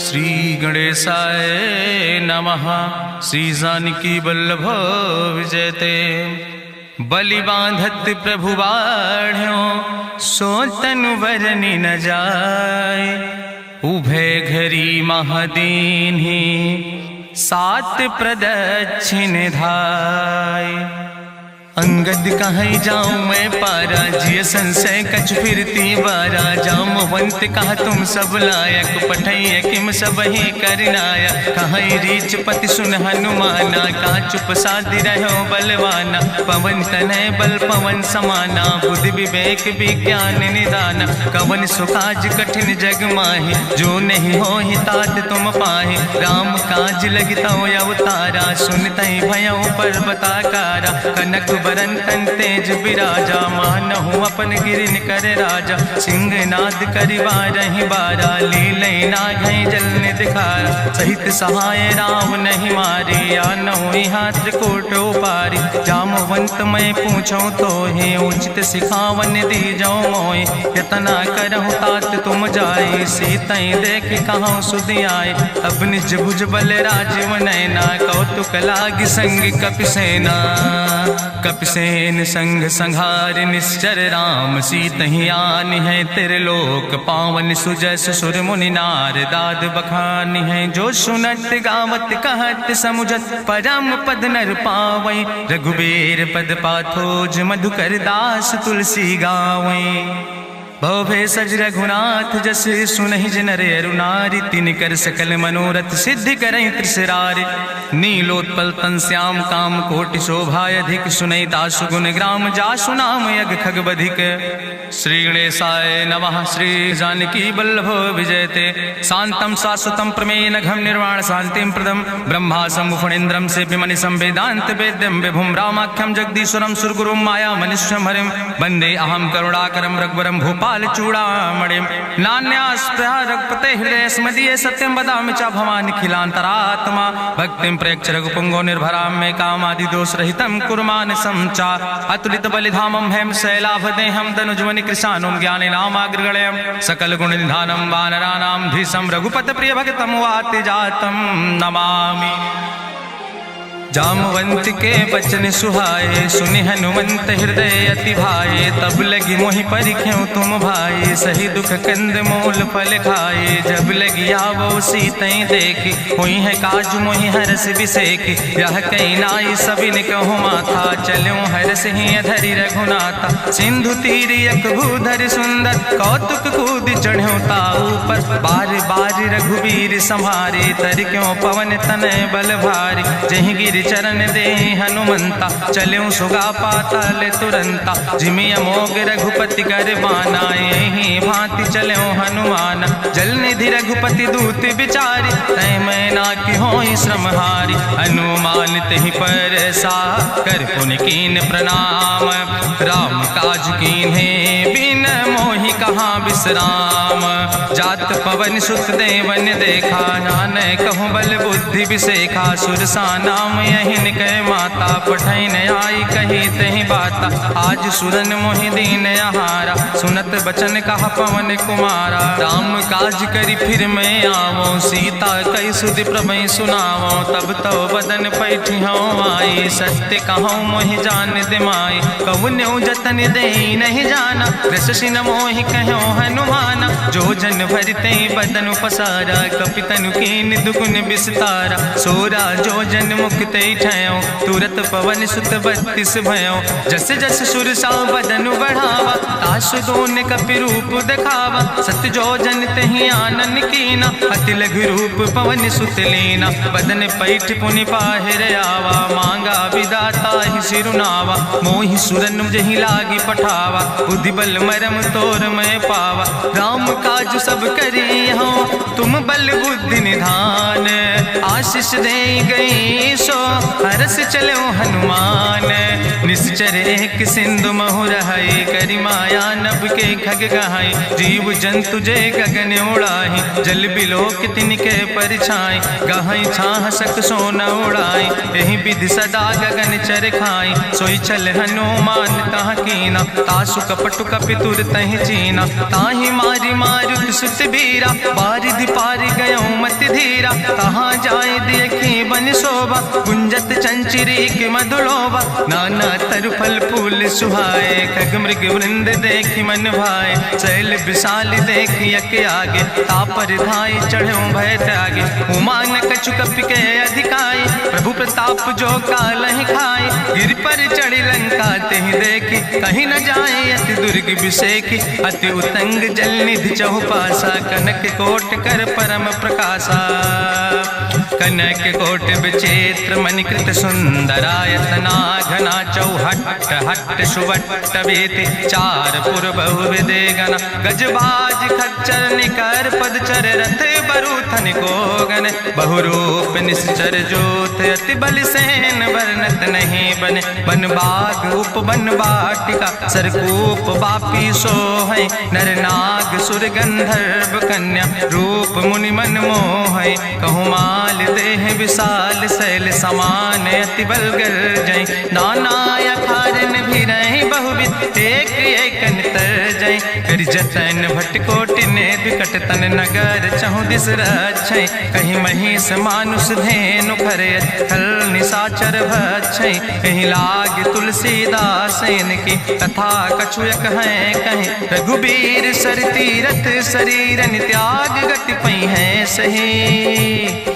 श्री गणेशाय नमः। श्री जानकी वल्लभ विजयते। बलि बांधत प्रभु बाढ़ो सो तनु बरनि न जाय। उभय घरी महादीन्हि सात प्रदक्षिण धाय। अंगद कहीं जाऊं मैं पारा जिय संशय कछ फिरती बारा। जामवंत कहा तुम सब लायक पठैय किम सब ही करनाया। कहीं रीच पति सुन हनुमाना का चुप साधि रहो बलवाना। पवन तनय बल पवन समाना बुद्धि विवेक विज्ञान निदाना। कवन सुकाज कठिन जग माहि जो नहीं हो ही तात तुम पाहि। राम काज लगिता अवतारा सुनतहि भयउ पर्वताकारा। कनक बरन तन तेज बिराजा मानहु अपन गिरिन कर राजा। सिंह नाद करिवारहि बारा लीलय नागहि जल निधिखारा। सहित सहाय राम नहीं मारे आनहु यहाँ त्रिकूट उपारी। जामवंत मैं पूछूं तो हे उचित सिखावन दीजो मोय। यतना करहु तात तुम जाए सीतई देख कहूँ सुधि आए। अब निज भुज बल राजीव नैना कौतुक लाग संग कपिसेना। कपिसेन संग संहार निश्चर राम सीतहि आनि है त्रिलोक पावन। सुजस सुर मुनि नार दाद बखानि है। जो सुनत गावत कहत समुझत परम पद नर पावै। रघुबीर पद पाथोज मधुकर दास तुलसी गावै। भव सज रघुनाथ जस सुनहि जनर अरुनारि। तिन कर सकल मनोरथ सिद्धि करहि त्रिसरारि। नीलोत्पल तन श्याम काम कोटि शोभाय अधिक। सुनहि दासु गुण ग्राम जासु नाम यज्ञ खग बधिक। श्री गणेशाय नमः। श्री जानकी वल्लभ विजयते। शांतम शाश्वतम प्रमेय घम निर्वाण शांतिम प्रदम। ब्रह्मा शंभु फणीन्द्रम सेव्य मनिषं वेदांत वेद्यम विभुम रामाख्यम जगदीश्वरम सुरगुरुम माया मनिष्यम हरिम। वंदे अहम करुणाकरम रघुवरम भूपाल चूड़ामणिम। नान्यास्पृहा रघुपते हृदय स्मदीये सत्यम वदामि च भवानि खिलांतरात्मा। भक्तिम प्रयच्छ रघुपुंगो निर्भराम मे कामादि दोष रहितम कुर्मान् समचा। अतुलित बलिधामम हेम शैलाभदेहम दनुजवनि कृशानुम ज्ञानि नामाग्रगण्यम। सकल गुण निधानम वानराणाम धीशम रघुपत प्रिय भक्तम वाति जातम नमामि। जामवंत के बचन सुहाए सुनि हनुमंत हृदय अति भाए। तब लगी मोहि परिख्यों तुम भाई सही दुख कंद मूल फल खाए। जब लगी आवो सीतई देखी हुई है काज मोहि हरस बिसेकी। यह कहीं नाई सबिन कहूँ माथा चलो हरस ही धरि रघुनाथा। सिंधु तीर यक भूधर सुंदर कौतुक कूद चढ़्यो ताऊ पर। बार बार रघुबीर संहारे तर क्यों पवन तनय बल भारी। जहि गिर चरण दे हनुमंता चल्यों सुगा पाताल तुरंता। जिमि अमोघ रघुपति कर बाना यही भांति चल्यों हनुमान। जल निधि रघुपति दूत बिचारी तय मैं ना कि होई श्रम हारी। हनुमान तहि पर सा कर पुनि कीन प्रणाम। राम काज कीन्हे बिन मोहि कहाँ विश्राम। जात पवन सुत देवन देखा नानक कहूँ बल बुद्धि विसेखा। सुरसा नाम यही कह माता पठैन आई कही तही बाता। आज सुरन मोहि दीन आहारा सुनत बचन कहा पवन कुमारा। राम काज करी फिर मैं आवो सीता कई सुधि प्रभु सुनावो। तब तो बदन पैठी हूँ आई सत्य कहूँ मोहि जान दिमाई। कौन्यो जतन दे नहीं जाना रसिन मोहि कहो हनुमाना। जो जन भरते बदन पसारा कपितनु कीन दुगुन विस्तारा। सोरा जो जन मुक्त ठयो तुरत पवन सुत 32 भयो। जस जस सुरसा बदन बढ़ावा तासु दोन कपि रूप दिखावा। सत जो जन तहि आनन कीना अति लघु रूप पवन सुत लीना। बदन पैठ पुनि पाहिर आवा मांगा विदाता ही सिरुनावा। मोहि सुरन जहि लागी पठावा बुद्धि बल मरम तोर मैं पावा। राम काज सब करी हूँ तुम बल बुद्धि निधान। आशीष दे गई सो हरस चलो हनुमान। निश्चर एक सिंधु महु रहाई, करी माया नभ के खग गहाई। जीव जंतु जय गगन उड़ाई, जल बिलोक तिनके परछाई। गहाई छाह सक सोन उड़ाई, यही विधि सदा गगन चर खाई। सोई चल हनुमान तह कीना, तासु कपटु कपितुर तहि चीना। ताहि मारी मारुत सुत बीरा, बारिधि पारि गयो मति धीरा। तहाँ जाय देखी बन शोभा, गुंजत चंचिरी के मधुलोभा। नाना तरु फल फूल सुहाए, खग मृग वृंद देखी मन भाए। शैल विशाल देखी यके आगे, तापर धाई चढ़ो भय त्यागे। उमान कछु कपि के अधिकाई, प्रभु प्रताप जो कालहि खाई। गिर पर चढ़ी लंका तेहि देखी, कहीं न जाए अति दुर्ग विषेखी। अति उतंग जल निधि चहुपासा, कनक कोट कर परम प्रकाशा। कनक कोट विचित्र मणिकृत सुंदरायतना, घना चौहट्ट हट्ट सुवट्ट वेति। चार पुर बहु विदे गना, गजबाज खच्चर निकर पदचर। रथ बरूथन को गन, बहुरूप निश्चर जोत। अति बल सेन वर्णत नहीं बने, बन बाग उपवन वाटिका। सरकूप बापी सोहै, नर नाग सुर गंधर्व कन्या। रूप मुनि मन मोहै, कहूँ माल देह विशाल। शैल समान अति बलगर जय, नाना अखारन भी रही बहुविध। एक एक अंतर जय, कर जतन भटकोटि ने विकट तन नगर। चहु दिस रक्षै, कहीं महिष मानुष धेनु खरे। खल निशाचर भक्षै, कहीं लाग तुलसीदास इनकी। कथा कछुयक है कहीं, रघुबीर सर तीरथ शरीरन त्याग। गति पई है सही,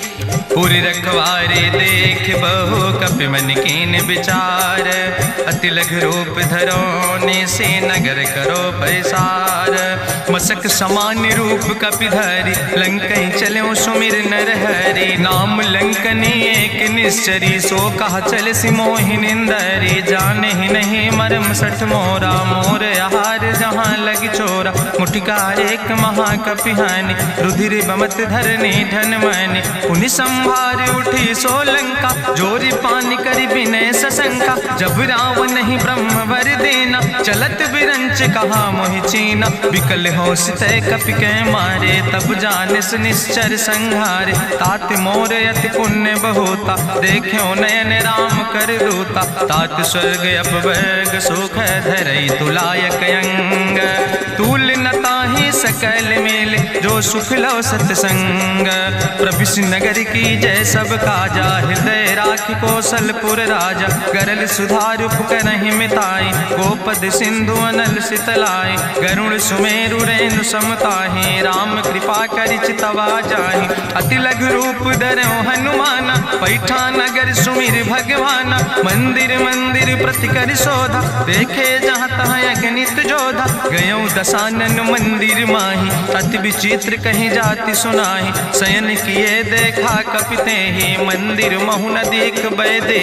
पूरी रखवारे देख बहु कपि मन कीन विचार। अति लघु रूप धरो से नगर करो पैसार। मसक समान रूप कपि धरि, लंकई चलो सुमिर नर हरि। नाम लंकनी एक निश्चरी, सो कहा चल सिमोहि निंदरी। जाने ही नहीं मरम सठ मोरा, मोर आहार जहाँ लग चोरा। मुठिका एक महाकपि हानि, रुधिर बमत धरनी धन मनि। पुनि संभार उठी सोलंका, जोरी पानी करी विनय सशंका। जब रावण नहीं ब्रह्म वर देना, चलत बिरंच कहा मोहि चीना। विकल हो सितय कपि के मारे, तब जानिस निश्चर संहारे। तात मोर अति पुण्य बहुता, देखो नयन राम कर दूता। तात स्वर्ग अपवर्ग सुख धरई, तुलायक अंग। तूल न ताहि सकल मेल, जो सुख लो सतसंग। प्रभिस नगर की जय सब काजा, हृदय राखि कौशलपुर राजा। गरल सुधार उपकरहि मिताई, गोपद सिंधु अनल सितलाई। गरुण सुमेरु रेणु समताहि, राम कृपा करि चितवा जाहि। अति लघु रूप धरौ हनुमाना, पैठा नगर सुमिर भगवाना। मंदिर मंदिर प्रति कर शोधा, देखे जहाँ तहाँ अगणित जोधा। गयो दशानन मंदिर माही, अति विचित्र कहीं जाति सुनाही। शयन किए देखा कपिते ही, मंदिर महु न देख बैदे।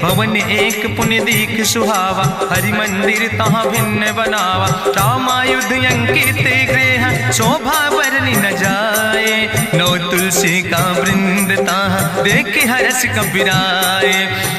भवन एक पुण्य दीख सुहावा, हरि मंदिर तहाँ भिन्न बनावा। रामायुध अंकित गृह, शोभा बरनी न जाए। नौ तुलसी का वृंद तहाँ, देख हरस कबीराए।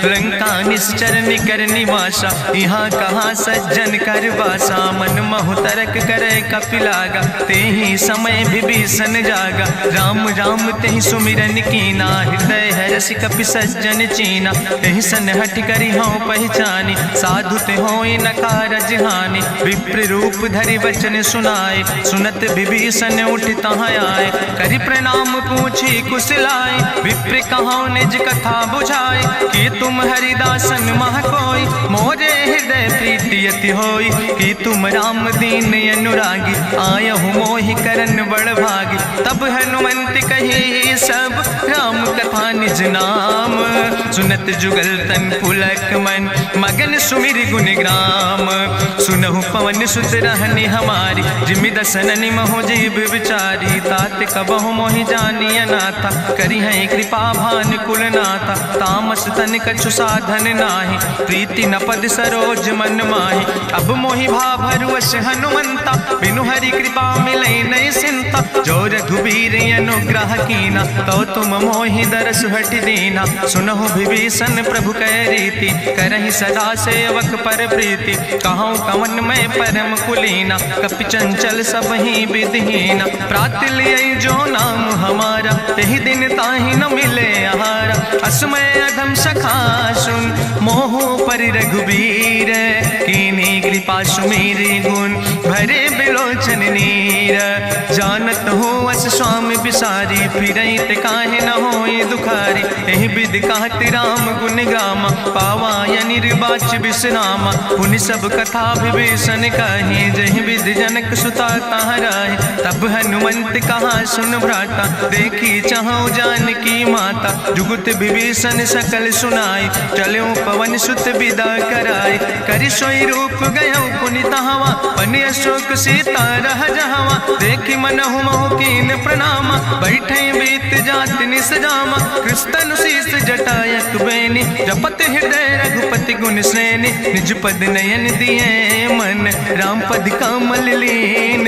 लंका निश्चर निकर निवासा, यहाँ कहाँ सज्जन कर वासा। मन महु तरक करे कपिलागा, तेहि समय विभीषण जागा। राम राम तेहि सुमिरन कीना, हृदय हरसि कपि सज्जन चीना। तेहि सन हठ करि हौ पहचानी, साधु ते होई न कारज हानि। विप्र रूप धरि वचन सुनाए, सुनत विभीषण उठ तहाँ आए। करि प्रणाम पूछी कुशलाए, विप्र कहौ निज कथा बुझाए। कि तुम हरिदासन मह कोई, मोरे हृदय प्रीति अति होई। कि तुम राम दीन अनुरागी, आयहु मोहि करन बड़ भागी। तब हनुमंत कही सब, राम कथा निज नाम। सुनत जुगल तन पुलक मन, मगन सुमिर गुण ग्राम। सुनहु पवन सुत रहनी हमारी, जिमि दसननि महु जीव विचारी। तात कबहु मोहि जानी अनाथा, करी है कृपा भान कुल नाथा। तामस तन कछु साधन नाही, प्रीति न पद सरोज मन माही। अब मोहि भाभरुवश हनुमंता, बिनु हरि कृपा मिलै नहीं सिंता। जो रघुबीर अनुग्रह कीना, तो तुम मोहि दरस हट दीना। सुनहु विभीषण प्रभु कै रीति, करहि सदा सेवक पर प्रीति। कहूँ कवन में परम कुलीना, कपि चंचल सब ही विधिहीना। प्रात लिये जो नाम हमारा, यही दिन ताहि न मिले आहारा। असमय अधम सखा सुन, मोह परि रघुबीर। कीन्ही कृपा सुमेरि गुण, भरे बिलोचन नीर। जानत हो अस स्वामी बिसारी, फिरहि ते काहे न होई दुखारी। एहि विधि कहत राम गुण गामा, पावाय निर्वाच विश्रामा। पुनि सब कथा विभीषण कही, जहि विधि जनक सुता कहाँ रहे। तब हनुमंत कहा सुन भ्राता, देखी चाहु जानकी माता। जुगुत विभीषण सकल सुनाई, चलो पवन सुत विदा कराई। करि सोई रूप गयो पुनि तहवा, बनि अशोक सीता रह जहवा। देखी मनहु मोह कीन प्रणामा, बैठे बीत जात निस जामा। कृष्ण शीस जटायक बेनी, जपत हृदय रघुपति गुण श्रेणी। निज पद नयन दिए मन, राम पद कमल लीन।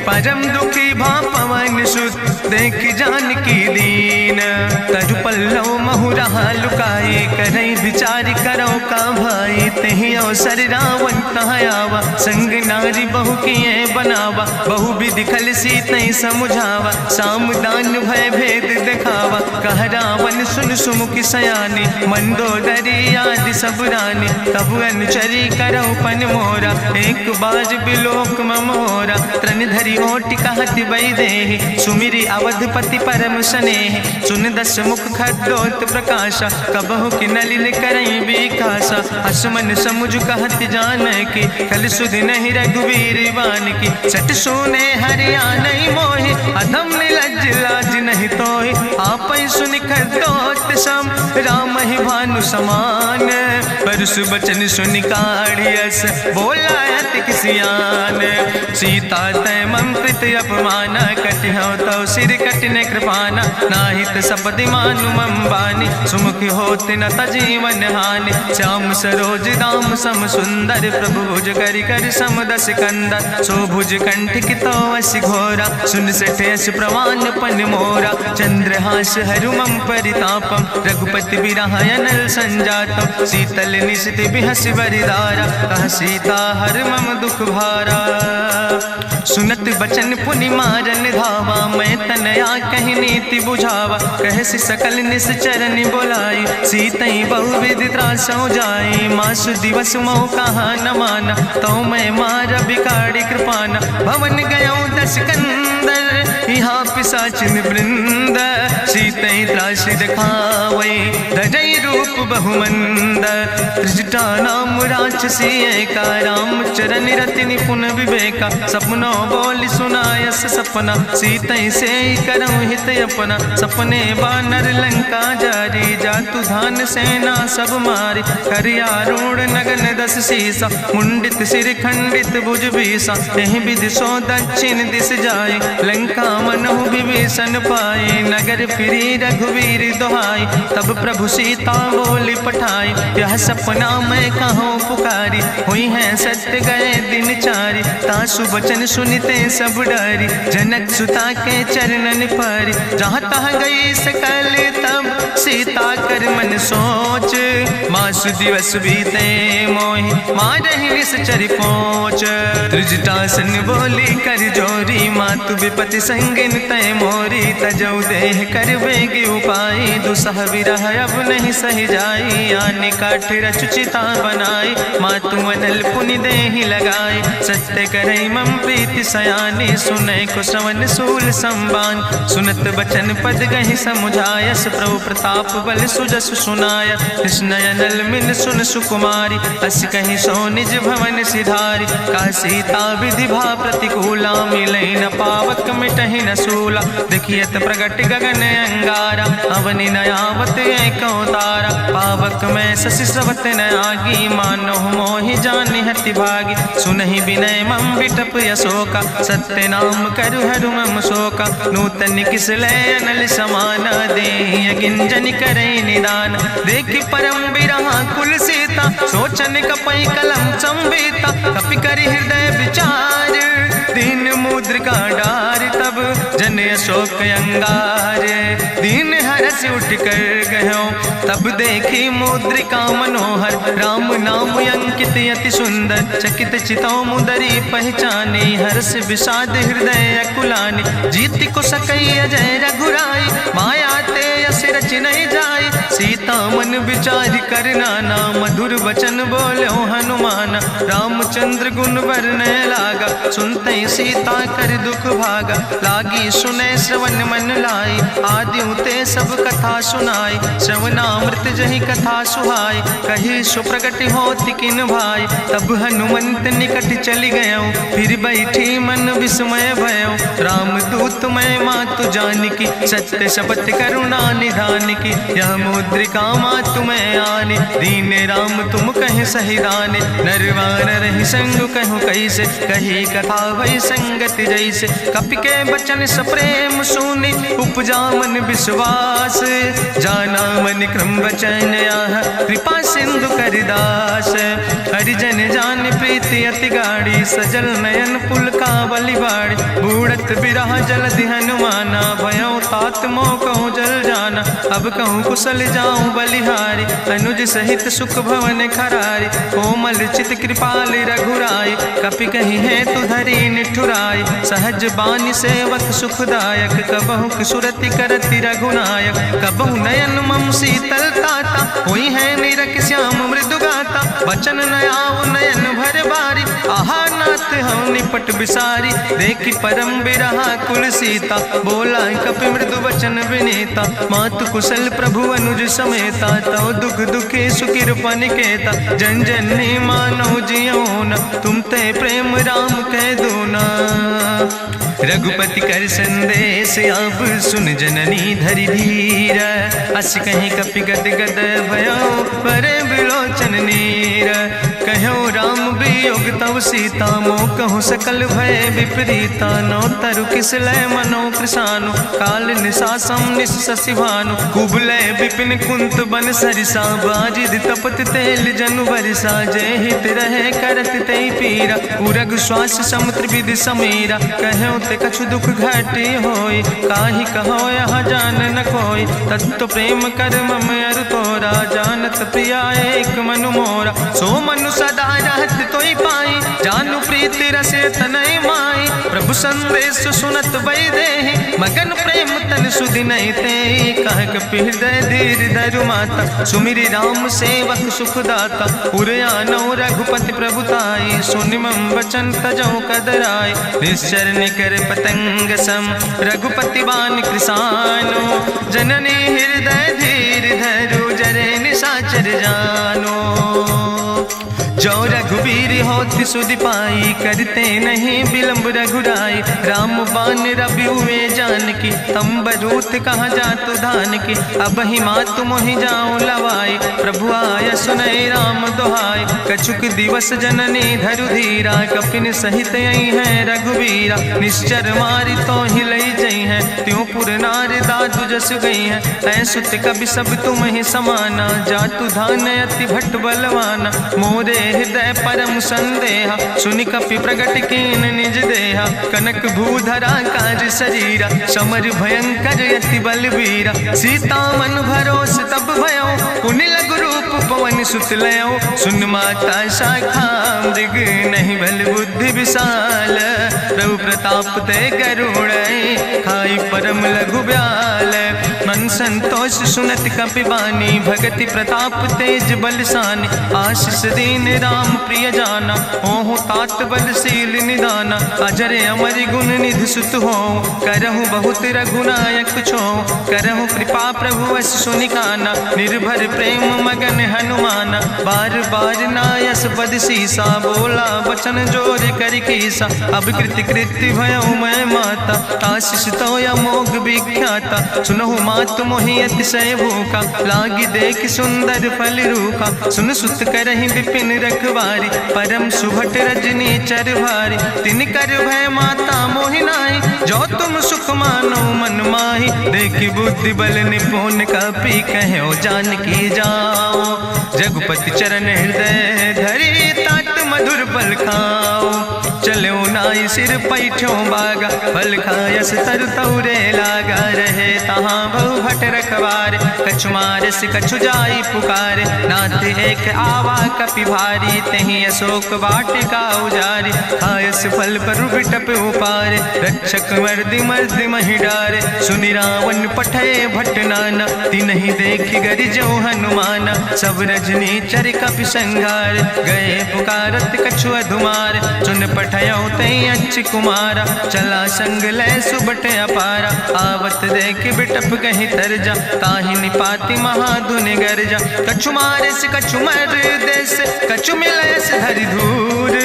परम दुखी भा पवन सुत, देख जानकी दीन। तरु पल्लव महु रहा लुकाई, करई विचार करो का भाई। तेहि अवसर रावण तहाँ आवा, संग नारी बहु किए बनावा। बहु विधि खल सीतहि समुझावा, साम दान भय भेद दिखावा। कह रावण सुन सुमुखि सयानी, मंदोदरी आदि सब रानी। तब अनुचरी करौ पन मोरा, एक बाज बिलोक ममोरा। तृण धरि ओटि कहत वैदेही, सुमिरि अवधपति परम स्नेह। सुन दस मुख खद्योत प्रकाशा, कबहु कि नलिन करई विकासा। असमन समुझ कहत जानकी, कल सुधि नहीं रघुवीर बान की। सट सुने हरिया नहीं मोहि, अधम निलज्ज लाज नहीं तोहि। आपै सुनि खद्योत सम, राम ही भानु समान। परसु बचन सुनि काढ़ियस, बोला अति किसियान। सीता तै मम कृत अपमान, कटिहौ तौ सिर कटिन कृपाना। नाहित सपदि मानु मम बानी, सुमुखि होत न तजीवन हानि। श्याम सरोज दाम सम सुंदर, प्रभु भुज करि कर सम दस कंदर। सो भुज कंठ कितो अस घोरा, सुन सठेस प्रवान पन मोरा। चंद्रहास हरु मम परितापम, रघुपति बिरह अनल संजातम। शीतल निशित बिहसि बरिदारा, कह सीता हर मम दुख भारा। सुनत बचन पुनि मारन धावा, मैं तनया कहि नीति बुझावा। कहसि सकल निश्चरनि बोलाई, सीतहि बहुविधि त्रासौ जाई। मासु दिवस मोह कहा न माना, तौ मैं मार बिकाड़ी कृपाना। भवन गयौ दस कंदर, यहाँ पिशाचिन वृंद। सीतहि त्रास दिखावै, धजै रूप बहुमंद। त्रिजटा नाम राक्षसी एका, राम चरण रति निपुण विवेका। सपनो बोल सुनायस सपना, सीतहि से करऊँ हित अपना। सपने बानर लंका जारी, जातु धान सेना सब मारी। करियारूढ़ नगन दस सीसा, मुंडित सिर खंडित भुज बीसा। एहि विधि सो दक्षिण दिस जाए, लंका मनहु विभीषण पाए। नगर फिरी रघुवीर दोहाई, तब प्रभु सीता बोली पठाई। यह सपना मैं कहूँ पुकारी, हुई है सत्य गए दिन चारी। तासु वचन सुनिते सब डरी, जनक सुता के चरणन परी। जहाँ तहाँ गई सकल तब, सीता कर मन सोच। मासु दिवस बीते मोहि, मारहि निश्चर पहुँच। त्रिजटासन बोली कर जोरी, मातु विपति संगिन तय मोरी। तजौ देह कर बेगी उपाय, दुसह विरह अब नहीं सही जाई। आने काठ रचुचिता बनाई, मातु अनल पुनि देहि लगाई। सत्य करई मम प्रीति सयानी, सुनै को श्रवण सूल संबान। सुनत बचन पद गहि समुझायस, प्रभु प्रताप बल सुजस सुनाय। कृष्णयनल मिल सुन सुकुमारी, अस कहि सो निज भवन सिधारी। का सीता विधि भा प्रतिकूला, मिलै न पावक मिटहि न सूला। देखियत प्रगट गगन अंगारा, अवनि न आवत एको तारा। पावक में शशि स्रवत न आगी, मानो मोहि जानि हति भागी। सुनहि विनय मम विटप यशोका, सत्य नाम करु हरु मम शोका। नूतन किस लय अनल समाना, देहि गिंजन करई निदान। देखि परम बिरहा कुल सीता, सोचन कपई कलम संवेता। कपि करि हृदय विचार, दीन मुद्रिका डार। तब जन अशोक अंगार। दीन हरस उठ कर गयो तब देखी मुद्रिका मनोहर, राम नाम अंकित अति सुंदर, चकित चितौ मुदरी पहचानी, हर्ष विषाद हृदय अकुलानी, जीत को सकई अजय रघुराई, माया ते यस रच नहीं जाई, सीता मन विचार कर नाना, मधुर वचन बोलो हनुमान, रामचंद्र गुण वर्णय लागा, सुनते सीता कर दुख भागा, लागी सुने श्रवण मन लाई, आदि उते सब कथा सुनाई, श्रवणामृत जहि कथा सुहाई, कही सुप्रगट होति किन भाई, तब हनुमंत निकट चली गयो, फिर बैठी मन विस्मय भयो, राम दूत मैं मातु जानकी, सत्य शपथ करुणा निधान की, यह मुद्रिका मातु मैं आने, दीन राम तुम कहे सही दाने, नरवान रही संग कहूँ कैसे, कही कथा वही संगत जैसे, कपि के बचन सप्रेम सुनी, उपजा मन विश्वास, जाना मन क्रम वचन आह, कृपा सिंधु करिदास, हरिजन जान प्रीति अति गाड़ी, सजल नयन पुलकावली बाड़ी, बूढ़त बिरह जलधि हनुमाना, भयो तात मोह कहूँ जल जाना, अब कहूँ कुशल जाऊँ बलिहारी, अनुज सहित सुख भवन खरारी, कोमल चित कृपाल रघुराई, कपि कही है तु धरी निठुराई, सहज बानी सेवक सुखदायक, कबहु सुरति करति रघुनायक, कबहु नयन मम शीतल ताता, हुई है निरख श्याम मृदु गाता, बचन नयाव नयन भर बारी, आहा नाथ हम निपट बिसारी, देखी परम बिरहा कुल सीता, बोला कपि मृदु वचन विनीता, मातु कुशल प्रभु अनुज समेता, तव दुख दुखे सुकृपा निकेता, जन जननी मानव जियो न, तुम ते प्रेम राम कह दो ना, रघुपति कर संदेश अब सुन जननी धरि धीर, अस कहीं कपि गद गद भयो पर बिलोचन नीर, कहो राम वियोग तव सीता, मोह कहूँ सकल भय विपरीता, नौ तरु किस लय मनो कृषानु, काल निशासम निशि भानु, कुबलय विपिन कुंत बन सरिसा, बाजिद तपत तेल जनु बरिसा, जय हित रहे करत ते पीरा, उरग श्वास समुद्र विधि समीरा, कहो ते कछु दुख घाटी होई, काहि कहो यहाँ जान न कोई, तत्व प्रेम कर मम अरु तोरा, जानत प्रिया एक मनु मोरा, सो मनु सदा रहत तोई पाई, जानु प्रीति रसे तनय माई, प्रभु संदेश सुनत वै देहि, मगन प्रेम तन सुधि नहीं ते, कह कपि हृदय धीर धरु माता, सुमिरि राम सेवक सुखदाता, उरयानो रघुपति प्रभुताई, सुनि मम वचन तजौ कदराई, निश्चर निकर पतंग सम, रघुपति बान कृसानो, जननी हृदय धीर धरु जरे निशाचर जानो, जो रघुवीर होति सुधि पाई, करते नहीं विलंब रघुराई, राम बान रवि हुए जानकी, तंबरूत कहाँ जातु धान की, अब ही मातु मोहि जाऊँ लवाई, प्रभु आय सुनय राम दुहाई, कछुक दिवस जननी धरु धीरा, कपिन सहित यही है रघुवीरा, निश्चर मारी तो ही लई जई है, त्यों पुर नार दादु जस गई है, ऐसुत कभी सब तुम ही समाना, जातु धान अति भट्ट बलवाना, मोरे हृदय परम संदेहा, सुनि कपि प्रगट कीन निज देहा, कनक भूधरा काज शरीरा, समर भयंकर यति बलवीरा, सीता मन भरोस तब भयो, पुनि लघु रूप पवन सुत लयो, सुन माता शाखा मृग नहीं बल बुद्धि विशाल, प्रभु प्रताप ते करुणै, खाई परम लघु ब्याल, मन संतोष सुनत कपि बानी, भगति प्रताप तेज बलसानी, आशीष दीन राम प्रिय जाना, ओहु तात बलशील निदाना, अजर अमर गुण निधि सुत हो, करहु बहुत रघुनायक छो, करहु कृपा प्रभु अस सुनिकाना, निर्भर प्रेम मगन हनुमाना, बार बार नायस पद सीसा, बोला वचन जोर कर कीसा, अब कृति कृति भयो मैं माता, आशीष तो अमोघ विख्याता, सुनहु मातु मोहि अतिशय भूखा, लागी देख सुंदर फल रूखा, सुन सुत करहि विपिन रखवारी, परम सुभट रजनी चर भारी, तिन कर भय माता मोहि नाहि, जो तुम सुख मानो मन माहि, देखि बुद्धि बल निपुण कपि कहो जानकी जाओ, जगुपति चरण हृदय धरि तात मधुर बल खाओ, चलो नाई सिर पैठो बागा, फल खायस तरु तौरे लागा, रखवारे, कछु मारस कछु जाई पुकारे, नाथ एक आवा कपि भारी, तहीं अशोक वाटिका उजारी, खायस फल पर बिटप उपारे, रक्षक मर्दि मर्दि महि डारे, सुनि रावण पठय भट्ट नाना, तिन्हि देखि गरिजो हनुमाना, सब रजनी चर कपि संघार, गए पुकारत कछु अधुमार, चुन पठयो तई अच्छ कुमारा, चला संग लय सुबट अपारा, आवत देख बिटप कहीं तरजा, ताहि निपाति महाधुनि गर्जा, कछु मारस कछु मर देस, कछु मिलयस धरि धूर,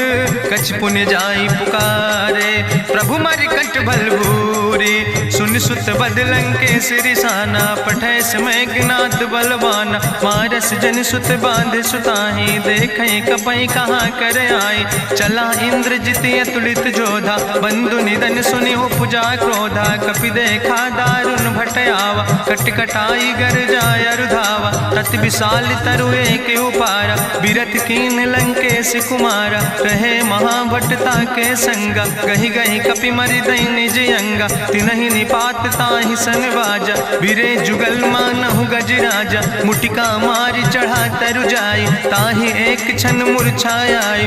कछ पुण्य जाई पुकारे, प्रभु मरि कंठ बलभूरी, सुन सुत बदलं के सिरिसाना, पठय समय ज्ञात बलवाना, मारस जन सुत बांध सुताही, देखें कपई कहाँ कर आई, चला इंद्रजित अतुलित जोधा, बंधु निधन सुनि उपजा क्रोधा, कपि देखा दारुण भटयावा, कट कटाई गर जाय रुधावा, तति विशाल तरु एक उपारा, बिरथ कीन लंकेश कुमारा, रहे महाभट्टता के संगा, गहि गहि कपि मरि दई निज अंगा, तिनहि निपात ताहि सन बाजा, बिरे जुगल मानहु गजराजा, मुटिका मारि चढ़ा तरु जाई, ताहि एक क्षण मूर्छाई,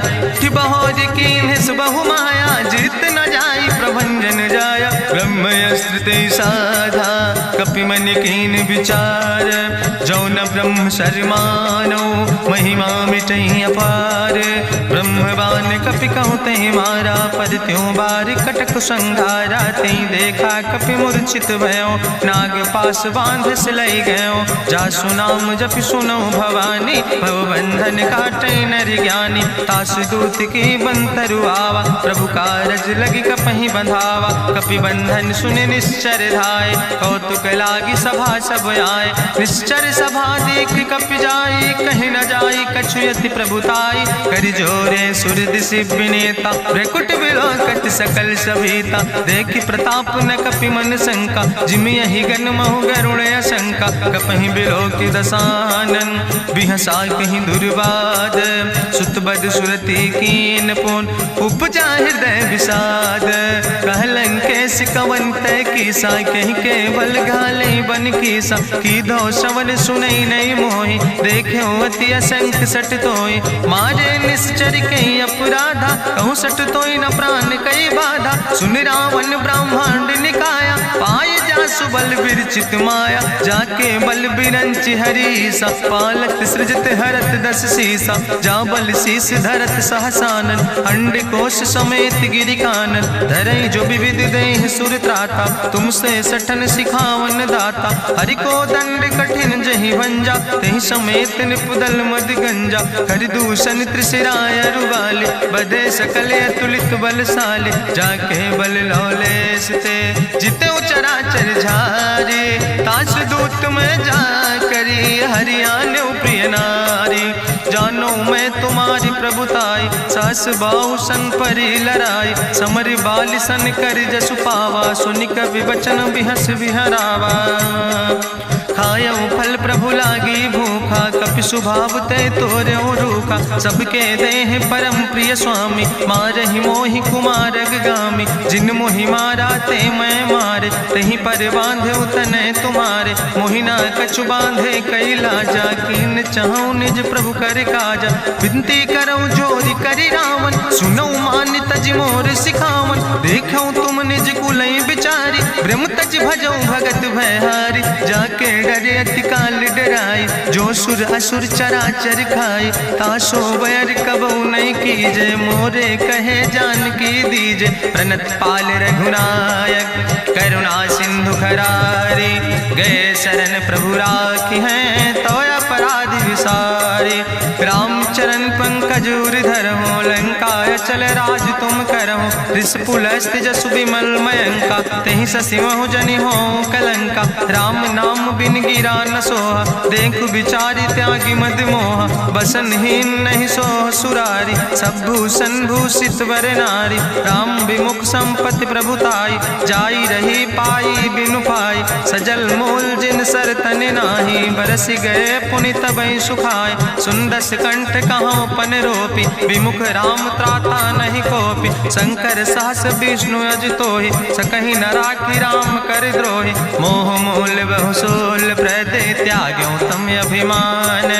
बहोर कीन बहु माया, जीत न जाई प्रभंजन जाया, ब्रह्मस्त्र ते साधा, कपि मन कीन विचार, जौन ब्रह्म शर्मानो, महिमा मिटई अपार, ब्रह्मवान कपि कहु तहि मारा, पद त्यों बार कटक संघारा, तई देखा कपि मूर्छित भयो, नाग पास बांध सिलई गयो, जासु नाम जपि सुनो भवानी, भव बंधन काटै नर ज्ञानी, तास दूत की बंतरु आवा, प्रभु कारज लगी कपहि बंधावा, कपि बंधन सुनि निश्चर धाय, कौतुक लागी सभा सब आए, निश्चर सभा देख कपि जाई, कहीं न जाई कछु यति प्रभुताई, करि जोरे सुर दिसि विनेता, ब्रकुट विलोकत सकल सभीता, देखि प्रताप न कपि मन शंका, जिमि यहि गन महु गरुण शंका, कपहि बिलोकि दसानन, बिहसा कहीं दुर्वाद, सुत बद सुरति कीन पुन, उपजा हृदय विषाद, कहलन केस कवन तय कीसा, कहीं केवल घाले बन कीसा, कीधो श्रवण सुनई नहीं मोहि, देखे अति असंख्य सट तोय, मारे निश्चर कई अपराधा, कहूँ सट तोय न प्राण कई बाधा, सुन रावण ब्रह्मांड निकाया, पाए जासु बल विरचित माया, जाके बल बिरंच हरीसा, पालक सृजत हरत दस सीसा, जा बल शीस धरत सहसानन, अंड कोश समेत गिरि कानन, धरई जो विविध देह सुर त्राता, तुमसे सठन सिखावन दाता, हरि को दंड कठिन जहि भंजा, तहि समेत निपुदल मद गंजा, कर दूषण त्रिशिराय रुवाले, बधे सकल अतुलित बलशाले, जाके बल लौलेस ते, जिते चराचर झारे, तास दूत में जा करी, हरियाण प्रिय नारी, जानो मैं तुम्हारी प्रभुताई, सास बाहु सन परी लड़ाई, समर बाल सन कर जसु पावा, सुनि कवि वचन बिहस बिहरावा, खायो फल प्रभु लागी भूखा, कपि स्वभाव ते तोर्यो रूखा, सबके देह परम प्रिय स्वामी, मारहि मोहि कुमार गामी, जिन मोहि मारा ते मैं मारे, तहीं पर बांधे उतने तुम्हारे, मोहिना कछु बांधे कई लाजा, कीन चाहूं निज प्रभु कर काजा, विनती करऊं जोरी करि रावण, सुनऊ मान तज मोर सिखावन, देखऊं तुम निज कुलई बिचारी, ब्रह्म तज भजऊं भगत भयहारी, जाके डरे अति काल डराई, जो सुर असुर चराचर खाई, तासो बैर कबऊ नहीं कीजे, मोरे कहे जान की दीजे, प्रणत पाल रघुनायक करुणा सिंधु खरारी, गए शरण प्रभु राखी हैं तो अपराध विसारी, रामचरण पंकज उर्धर हो, लंकाय चल राज तुम करहो, रिसपुलस्त जसु विमल मयंका, तहि ससिमहु जनि हो कलंका, राम नाम बिन गिरा न सोहा, देखु बिचारी त्यागी मद मोहा, बसनहीन नहीं सोह सुरारी, सब भूषण भूषित वर नारी, राम विमुख संपत्ति प्रभुताई, जाई रही पाई बिनु पाई, सजल मूल जिन सर तन नाही, बरस गए पुनि तबई सुखाय, सुंदस कंठ कहाँ पन रोपी, विमुख राम त्राता नहीं कोपी, शंकर सहस विष्णु अज तोहि, सकहि न राखी राम कर द्रोहि, मोह मूल बहु सोल त्याग्यो तम अभिमान।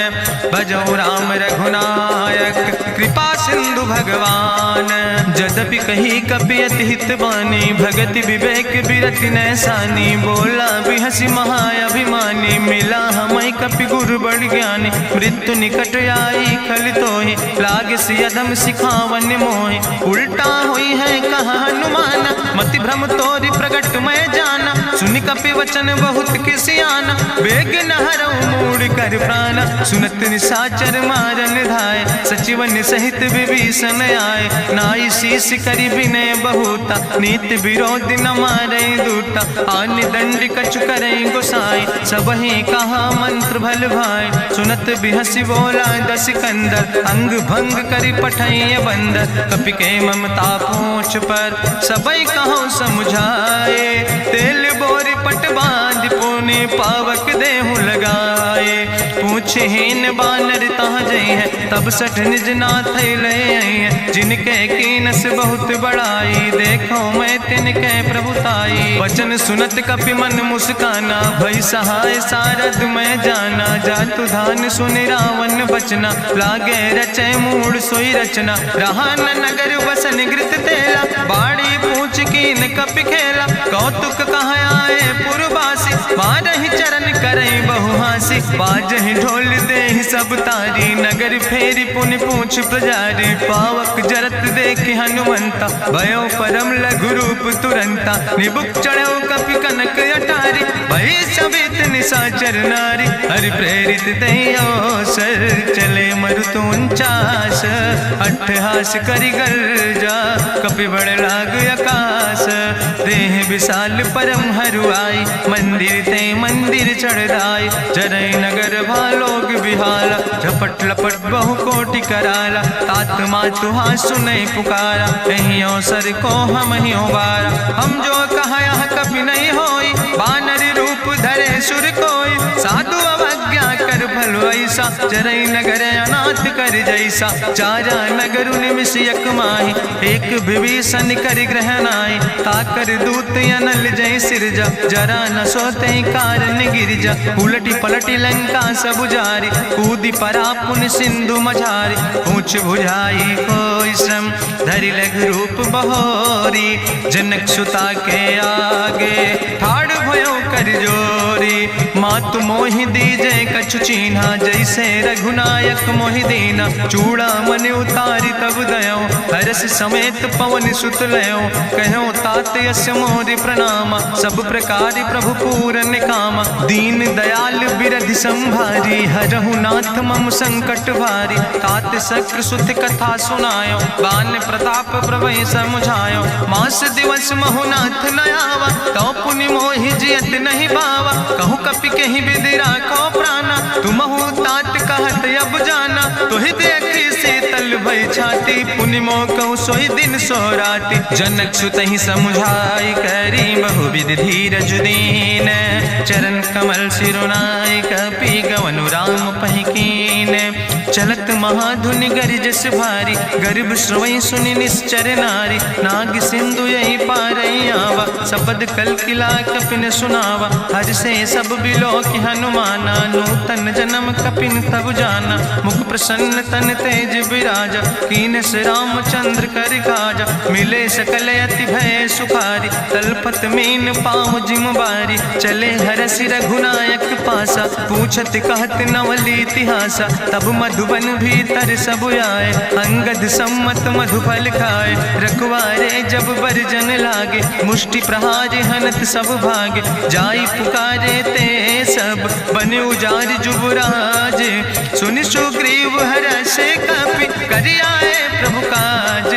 भजो राम रघुनायक कृपा सिंधु भगवान। जदपि कही कपि अति हित बानी, भगति विवेक बिरति नैसानी। बोला बिहसी महाअभिमानी, मिला हमय कपि गुरु बड़ ज्ञानी। मृत्यु निकट आई खल तोहि, लागे सियधम सिखावन मोहि। उल्टा हुई है कहा हनुमान, मति भ्रम तोरि प्रगट मैं जाना। सुनि कपि वचन बहुत किसियाना, बेग न हरऊ मूढ़ कर प्राण। सुनत निशाचर मारन धाय, सचिवन सहित विभीषण आए। नाई शीस करि विनय बहुता, नीति विरोध न मारै दूता। आनि दंड कछु करै गोसाई, सबहि कहा मंत्र भल भाई। सुनत बिहसी बोला दस कंदर, अंग भंग करि पठैय बंदर। कपि के ममता पूछ पर, सबई कहो समझाए। तेल बोरी पट बांध पुनि, पावक देहु लगाए। पूछहीन बानर तहाँ जई है, तब सठ निज नाथ ले आई है। जिनके कीनस बहुत बड़ाई, देखो मैं तिनके प्रभुताई। वचन सुनत कपि मन मुस्काना, भई सहाय सारद मैं जाना। जातु धान सुनि रावण बचना, लागे रचय मूढ़ सोई रचना। रहा न नगर बसन घृत तेला, बाड़ी पूछ कीन कपि खेला। कौतुक कहाँ आए पुरवासी, मारहि चरण करई बहुहासी। बाजहि ढोल देहि सब तारी, नगर फेरी पुनि पूछ प्रजारी। पावक जरत देखि हनुमंता, भयो परम लघु रूप तुरंता। निबुक चढ़ो कपि कनक अटारी, भई सवित निशाचर नारी। हरि प्रेरित दई अवसर, चले मरुत 49। अट्ठहास करि गर्जा, कपि बड़ लाग आकाश। देह विशाल परम हरुआई, मंदिर ते मंदिर चढ़ाई। जरै नगर भालोग बिहाला, झपट लपट बहु कोटि कराला। तात मातुहा सुनई पुकारा, कहीं अवसर को हम ही बारा। हम जो कहा यह कभी नहीं होई, बानर रूप धरे सुर कोई। साधु अवज्ञा कर भलो ऐसा, जरई नगर अनाथ कर जैसा। चारा नगर निमिष यक माही, एक विभीषण कर ग्रहणाई। ताकर दूत अनल जय सिरजा, जरा न सोते कारण गिरजा। उलटी पलटी लंका सब जारी, कूदी परा पुन सिंधु मझारी। पूछ बुझाई कोई श्रम, धरि लघु रूप बहोरी। जनक सुता के आगे, ठाड़ भयो कर जोरी। मातु मोहि दीजे कछु चीन्हा, जैसे रघुनायक मोहि दीना। चूड़ा मन उतारी तब दयो, हरस समेत पवन सुत लयो। कहो तात यस मोरि प्रणामा, सब प्रकार प्रभु पूरन कामा। दीन दयाल बिरधि संभारी, हरहु नाथ मम संकट भारी। तात शक्र सुत कथा सुनायो, बान प्रताप प्रभय समुझायो। मास दिवस महु नाथ न आवा, तो पुनि मोहि जियत नहीं बावा। कहु कपि कहि विधि राखो प्राणा, तुमहु तात कहत अब जाना। तुहि देखी शीतल भई छाती, पुनि मोह कहु सोई दिन सोराती। जनक सुतहि समुझाई, करी बहु विधि धीरज दीन। चरण कमल सिरुनाई, कपि गवनु राम पहि कीन। चलत महाधुनि गरिजस भारी, गर्भ श्रवई सुनि निश्चर नारी। नाग सिंधु यही पारई आवा, सबद कल किला कपिन सुनावा। हर से सब बिलो कि हनुमाना, नूतन जन्म कपिन तब जाना। मुख प्रसन्न तन तेज विराजा, कीन से रामचंद्र कर काजा। मिले सकल अति भय सुखारी, तलपत मीन पाहु जिम बारी। चले हरसि रघुनायक पासा, पूछत कहत नवल इतिहासा। तब मधुबन भीतर सब आए, अंगद सम्मत मधुफल खाए। रखवारे जब बरजन लागे, मुष्टि प्रहार हनत सब भागे। जाई पुकारे ते सब, बन उजार जुबराज। सुनि सुग्रीव हरषे कपि, करि आए प्रभु काज।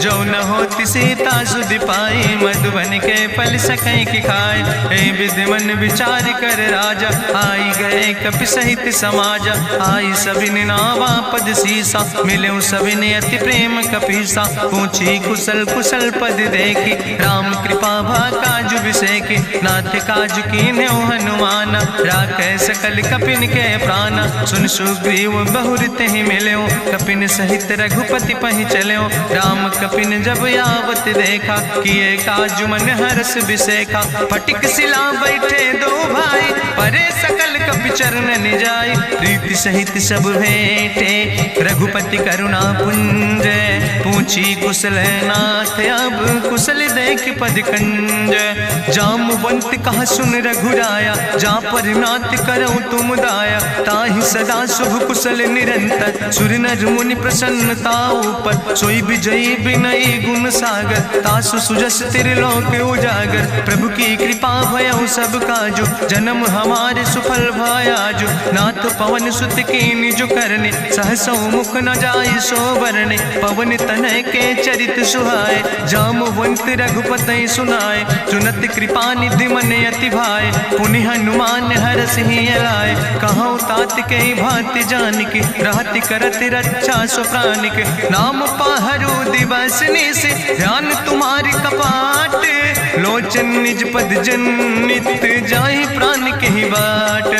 जो न होति सीता सुधि पाई, मधुबन के फल सकै कि खाए। हे विधि मन विचार कर राजा, आई गए कपि सहित समाजा। आई सबिन नावा पद सीसा, मिले सबिन अति प्रेम कपीसा। पूछी कुशल कुशल पद देखी, राम कृपा भा काज बिसेकी। नाथ काज कीन्हे हनुमाना, राखै सकल कपिन के प्राणा। सुन सुग्रीव बहुर तेहि मिल्यो, कपिन सहित रघुपति पहि चल्यो। राम कपिन जब आवत देखा, किए काज मन हरस बिसेखा। फटिक सिला बैठे दो भाई, परे सकल कपि चरण जाय, प्रीति सहित सब भेंटे रघुपति करुणा पुंज। पूछी कुशल नाथ अब कुशल देख पद कंज। जामवंत कहा सुन रघुराया, जा पर नाथ करो तुम दाया। ताहि सदा शुभ कुशल निरंतर, सुर नर मुनि प्रसन्नता ऊपर। सोई विजयी विनयी गुण सागर, तासु सुजस त्रिलोक उजागर। प्रभु की कृपा भयउ सब काजु, जन्म हमारे सुफल भयाजु। नाथ पवन सुत की निज करने, सहसौ मुख न जाय सो बरने। पवन तनय के चरित सुहाए, जामवंत रघुपति सुनाए। चुनत कृपा निधि मन अति भाए, पुनि हनुमान हरषि लाए। कहौं तात के भांति जानिके, रहति करत रक्षा सो प्राणिक। नाम पाहरो दिवस निस, ध्यान तुम्हारी कपाट। लोचन निज पद जनित, जाहि प्राण के बाट।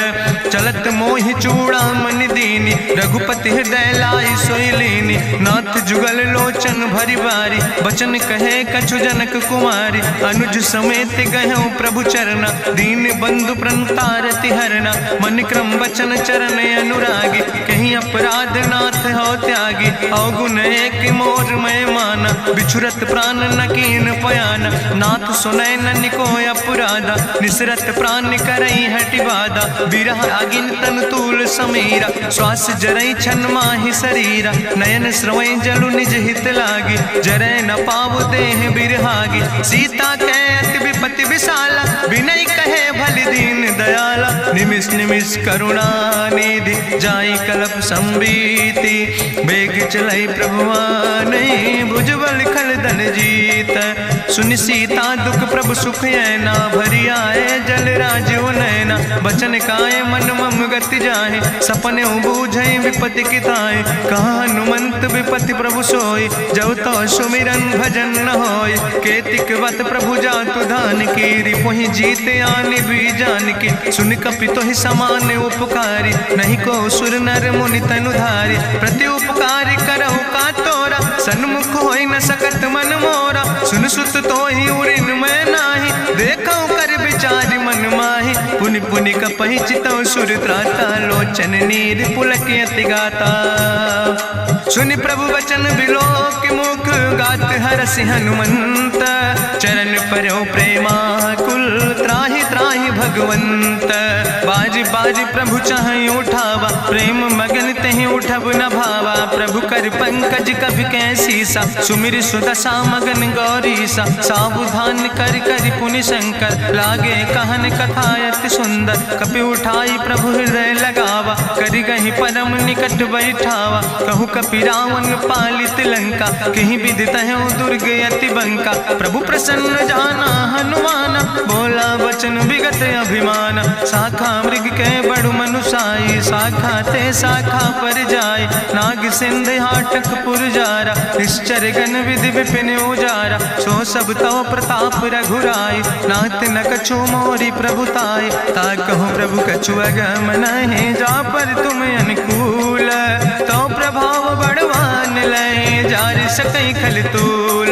चलत मोहि चूड़ामन दीनी, रघुपति हृदय लाई सोई लीनी। नाथ जुगल लोचन भरि बारी, बचन कहे कछु जनक कुमारी। अनुज समेत गहु प्रभु चरना, दीन बंधु प्रणतारति हरना। मन क्रम वचन चरण अनुरागी, कहीं अपराध नाथ हो त्यागी। अवगुण एक मोर मैं माना, बिछुरत प्राण न कीन पयाना। नाथ सुनय नन को अपराधा, निसरत प्राण करई हटि बाधा। बिरह आगिन तन तूल समीरा, श्वास जरई छन माहि शरीरा। नयन श्रवै जलु निज हित लागी, जरै न पाव देह बिरहागी। सीता के अति विपति विशाला, विनय कहे भलि दीन दयाला। निमिष निमिष करुणा निधि, जाई कलप संबीति। बेग चलई प्रभुवानै, भुजबल खल धन जीत। सुनि सीता दुख प्रभु सुख ऐना, भरि आए जल राजो नैना। बचन काए मन मम गति जाहे, सपने बूझई विपति किताए। कहा हनुमंत विपति प्रभु सोई, जब तो सुमिरन भजन न होय। केतिक वत प्रभु जातु धान की, रिपुहि जीत आनि भी जान की। सुन कपि तोहि समान उपकारी, नहीं को सुर नर मुनि तनुधारी। प्रति उपकार करहु का तोरा, सन्मुख होई न सकत मन मोरा। सुन सुत तोहि उरिन मैं नाही, देखौ कर विचार मन माहि। पुनि पुनि कपहि चितौ सुर त्राता, लोचन नीर पुलक अति गाता। सुनि प्रभु वचन बिलोक मुख, गात हरषि हनुमंत। चरण परौ प्रेमाकुल, त्राहि त्राहि भगवंत। बाज बाज प्रभु चाहि उठावा, प्रेम मगन तहि उठब न भावा। प्रभु कर पंकज कभि कैसीसा, सुमिर सुदशा मगन गौरीसा। सावधान कर कर पुनि शंकर, लागे कहन कथा अति सुंदर। कपि उठाई प्रभु हृदय लगावा, करि गहि परम निकट बैठावा। कहु कपि रावण पालित लंका, कहीं विधि तहु दुर्ग अति बंका। प्रभु प्रसन्न जाना हनुमाना, बोला वचन विगत अभिमान। शाखा मृग के बड़ु मनुसाई, शाखा ते शाखा पर जाय। नाग सिंध हाटक पुरजारा, निश्चर गण विधि विपिन उजारा। सो सब तव प्रताप रघुराई, नाथ न कछु मोरी प्रभुताई। ता कहूँ प्रभु कछु अगम नहीं, जा पर तुम अनुकूल। तो प्रभाव बड़वान लय, जार सकई खल तूल।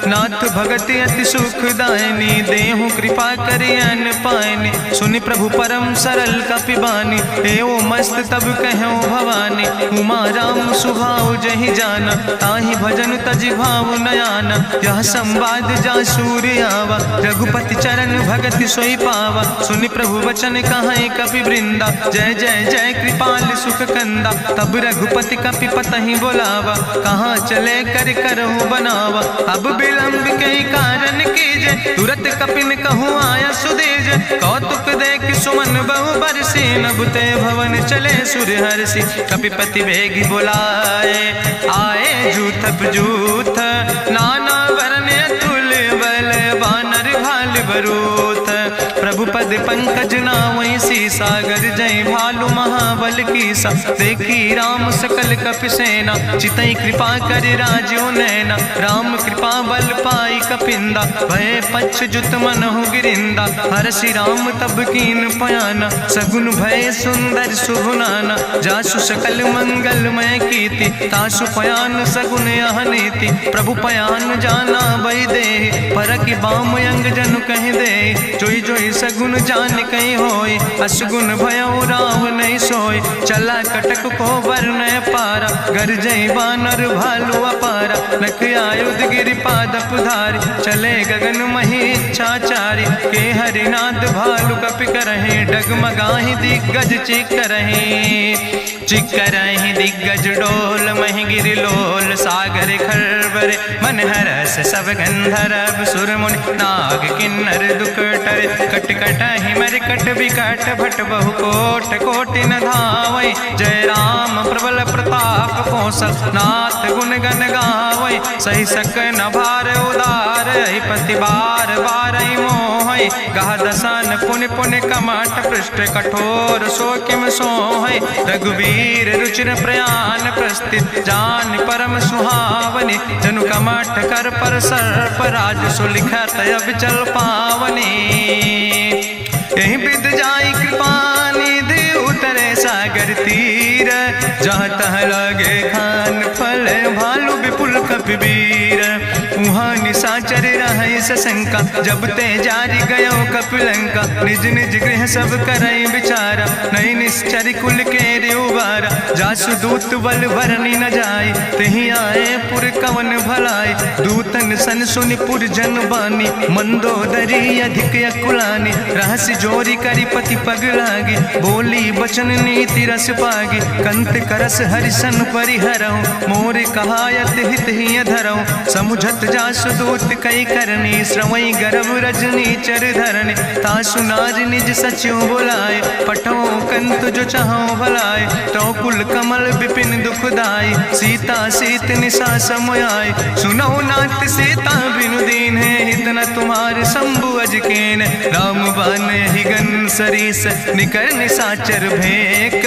नाथ भगति अति सुखदायनी, देहु कृपा करि अन पायनी। सुनि प्रभु परम सरल कपिबानी, एओ मस्त तब कहूँ भवानी। उमा राम सुभाव जहि जाना, ताहि भजन तजि भाव नयाना। यह संवाद जा सूर्य आवा, रघुपति चरण भगति सोई पावा। सुनि प्रभु वचन कहाई कपि वृंदा, जय जय जय कृपाल सुख कंदा। तब रघुपति कपि पतहि बोलावा, कहाँ चले कर करहु बनावा। अब विलंब के कारण कीजे, तुरत कपिन कहूँ आया सुदेज। कौतुक देख सुमन बहु बरसी, नभ ते भवन चले सुर हर्षि। कपिपति वेगी बुलाए, आए जूथप जूथ। नाना वरण अतुल बल, बानर भाल बरूथ। प्रभु पद पंकज नावै सीसा, गरजै भालु महाबल कीसा। देखी राम सकल कपि सेना, चितई कृपा कर राजो नैना। राम कृपा बल पाई कपिंदा, भय पक्ष जुत मनहु गिरिंदा। हरषि राम तब कीन पयाना, सगुन भय सुंदर शुभनाना। जासु सकल मंगलमय कीर्ति, तासु पयान सगुन अहनीति। प्रभु पयान जाना बहि दे, परकि बाम अंग जनु कहि दे। जोई जोई सगुन जान कहीं होय, असगुन भयउ राव नहीं सोय। चला कटक को वर्ण पारा, गरजई बानर भालू अपारा। नख आयुध गिरि पादप धारी, चले गगन मही इच्छाचारी। के हरिनाद भालू कपि करहि, डगमगाहि दिग्गज चिक करहि। चिक करहि दिग्गज डोल, महि गिरि लोल सागर खरबर। मन हरस सब गंधर्व सुर मुनि, नाग किन्नर दुख टरे। कट कटहि मरकट विकट, भट बहु कोट कोटि न धावै। जय राम प्रबल प्रताप कौशल, नाथ गुण गण गावै। सही सक न भार उदार, पति बार बार मोहै। गह दसन पुन पुन कमठ, पृष्ठ कठोर सो किम सोहै। रघुवीर रुचिर प्रयाण, प्रस्थित जान परम सुहावनी। जनु कमठ कर पर सर्प, राज सुलिखत अब चल पावनी। यही विद जाई कृपा निधि, उतरे सागर तीर। जहाँ तह लगे खान फल, भालू विपुल कपिवीर। वहाँ निशाचर रहे सशंका, जब ते जारी गयो कपिलंका। निज निज गृह सब करई विचारा, नहीं निश्चर कुल के रेउबारा। जासु दूत बल भरनी न जाय, तही आए पुर कवन भलाई। दूतन सन सुनि पुर जन बानी, मंदोदरी अधिक अकुलानी। रहस्य जोरी करी पति पग लागी, बोली बचन नीति रस पागी। कंत करस हरिसन परिहरऊँ, मोर कहायत हित ही धरऊँ। समुझत जासु दूत कई करनी, श्रवई गर्भ रजनी चर धरनी। तासु नारी निज सचिव बुलाए, पठो कंत जो चाहो भलाए। तो कुल कमल विपिन दुखदाई, सीता सीत निशा समयाय। सुनो नाथ सीता बिनु दीन है, हित न तुम्हारे शंभु अजकेन। राम बान ही गन सरीस, निकर निशाचर भेक।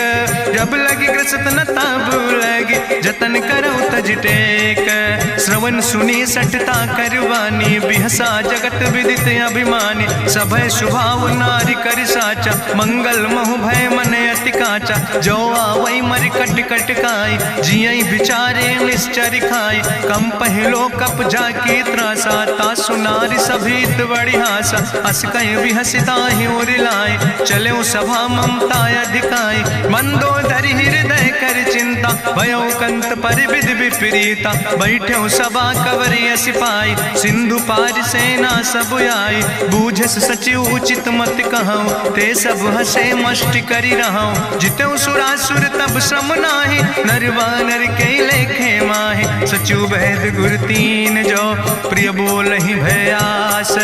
जब लगी ग्रसत न ताब लगी, जतन करो तज टेक। श्रवण सुनी सठता करवानी, बिहसा जगत विदित अभिमानी। सभय स्वभाव नारी कर साचा, मंगल महु भय मन अति काचा। जो आवै मर कट कट खाई, जियई विचारे निश्चर खाई। कम पहलो कप जाकी त्रासा, तासु नारी सभीत बड़ी हासा। हस कह बिहसिता ही उरिलाए, चलो सभा ममता अधिकाई। मंदोदरी हृदय कर चिंता, भयो कंत पर विध विपरीता। बैठो सभा कवरिय सिपाही, सिंधु पार सेना सब आई। बूझस सचिव उचित मत कहूँ, ते सब हसे मष्ट करी रहूँ। जितऊ सुरासुर तब श्रम नाही, नर वानर के लेखे माहि। सचिव वैद गुर तीन जो, प्रिय बोल ही भयास।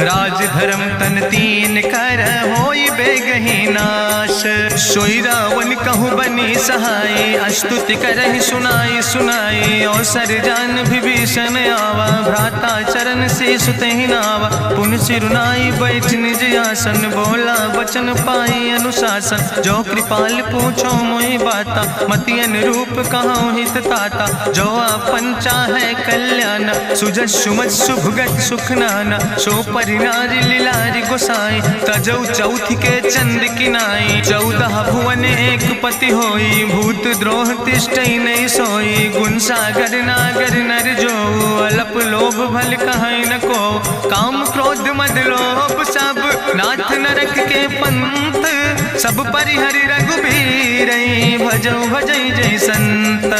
राज धर्म तन तीन कर, होई बेगही नाश। सोई रावण कहूँ बनी सहाय, अस्तुति करहि सुनाई सुनाई। अवसर जान विभीषण आवा, भ्राता चरण से सुतहि नावा। पुन सिरुनाई बैठ निज आसन, बोला वचन पाई अनुशासन। जो कृपाल पूछो मोहि बाता, मति अनुरूप कहूँ हित ताता। जो आपन चाहे कल्याण, सुजस सुमत सुभगत सुख नाना। सो परिनारी लीलारी गोसाई, तजौ चौथ के चंद किनाई। 14 भुवन एक पति होई, भूत द्रोह तिष्ठई नहीं सोई। गुण सागर नागर नर जो, अलप लोभ भल कहीं न को। काम क्रोध मद लोभ सब, नाथ नरक के पंथ। सब परिहरि रघुबीर, भजो भजई जय संत।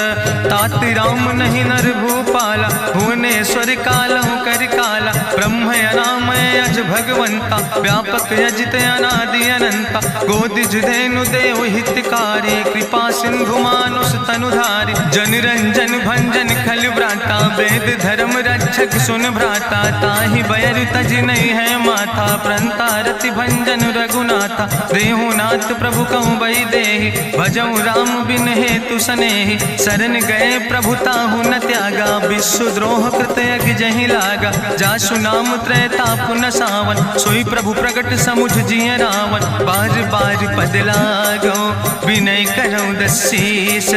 तात राम नहीं नर भूपाला, भुवनेश्वर कालहु कर काला। ब्रह्म अनामय अज भगवंता, व्यापक यजित अनादि अनंता। गोदिज धेनु देव हितकारी, कृपा सिंधु मानुष तनुधारी। जन रंजन भंजन खल व्राता, वेद धर्म रक्षक सुन भ्राता। ताहि बैर तज नहीं है माथा, प्रंता रति भंजन रघुनाथा। देहु नाथ प्रभु कहूँ बही देहि, भजऊ राम बिन हेतु सनेहि। शरण गए प्रभु ताहु न त्यागा, विश्व द्रोह कृत यज्ञ जहि लागा। जासु नाम त्रैताप न सावन, सोई प्रभु प्रगट समुझ जिय रावण। बार बार पद लागो विनय करो दसीस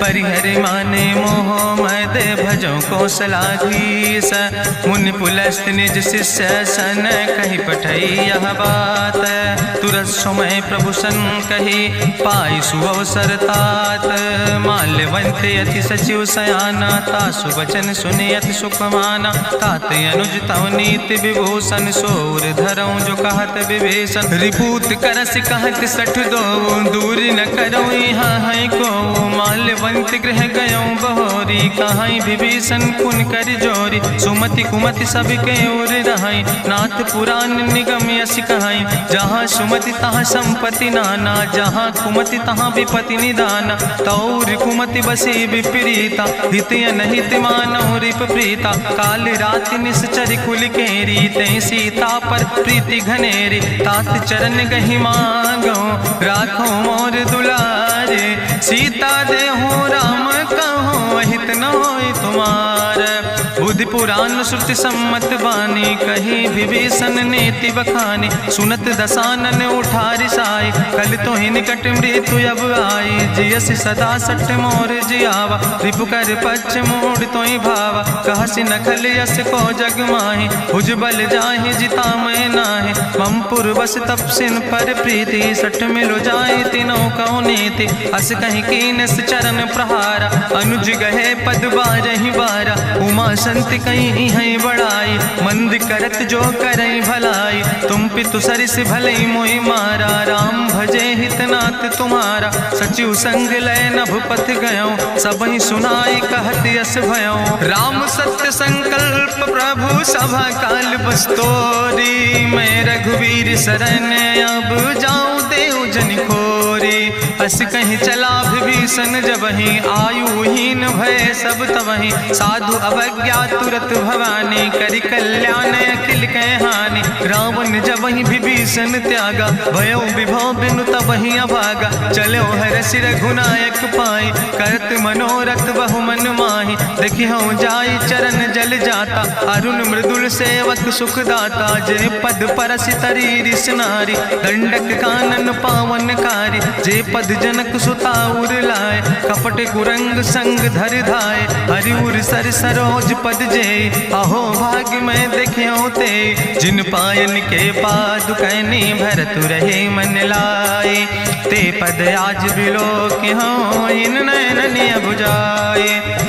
परिहर माने मोह मद भजो कौशलाधीश मुनि पुलस्त निज शिष्य सन कही पठई यह बात तुरत समय प्रभु सन कही पाई सुअवसर तात माल्यवंत अति सचिव सयाना तासु वचन सुने अति सुख माना तात अनुज तव नीति विभूषण सोर धरऊं जो कहत विभीषण रिपूत करस कहत सठ दो दूर न करो यहाँ है को माल्यवंत गृह गयो बहोरी कहाई विभीषण पुन कर जोरी सुमति कुमति सबके ओर रहाई नाथ पुराण निगम यश कहाई जहाँ सुमति तहाँ संपत्ति नाना जहाँ कुमति तहाँ विपति निदाना तौर कुमति बसी विपरीता हित अनहित मानव रिप प्रीता काल राति निश्चर कुल केरी ते सीता पर प्रीति घनेरी तात चरण गहि मांगो राखो मोर दुलारे सीता देहो राम कहो अहित न होय तुम्हार बुद्धि पुराण श्रुति सम्मत बानी कही विभीषण नीति बखानी सुनत दसानन उठारि साई कल तो ही निकट मृत्यु अब आई जियस सदा सट मोर जियावा रिपु कर पक्ष मोड़ तो ही भावा कहसी नखल यस को जग माही भुज बल जाहि जिता मैं नाही ममपुर बस तपसिन पर प्रीति सठ मिलो जाए तीनों कौ नीति अस कहीं कीनस चरण प्रहारा अनुज गहे पद बारहि बारा उमा संत कहीं है बड़ाई मंद करत जो करई भलाई तुम पितु सरिस भले मोहि मारा राम भजे हितनाथ तुम्हारा सचिव संग लय नभ पथ गयो सबहि सुनाई कहत यस भयो राम सत्य संकल्प प्रभु सभा काल बस्तोरी मैं रघुवीर शरण अब जाऊं देव जन खोरी अस कहीं चला विभीषण जबहि आयुहीन भय सब तबहि साधु अवज्ञा तुरत भवानी करि कल्याण अखिल कै हानि रावण जबहि विभीषण त्यागा भयो विभव बिनु तबहि अभागा चलो हरषि रघुनायक पाई करत मनोरथ बहु मन माहि देखियो जाई चरण जल जाता अरुण मृदुल सेवक सुख दाता जे पद परसि तरी रिस नारी दंडक कानन पावन कारी जे पद जनक सुता उर लाए कपट कुरंग संग धर धाय हरिउर सर सरोज पद जे अहो भाग्य में देखियो ते जिन पायन के पादु कहनी भरत रहे मन लाए ते पद आज बिलो के हो इन नयन बुझाए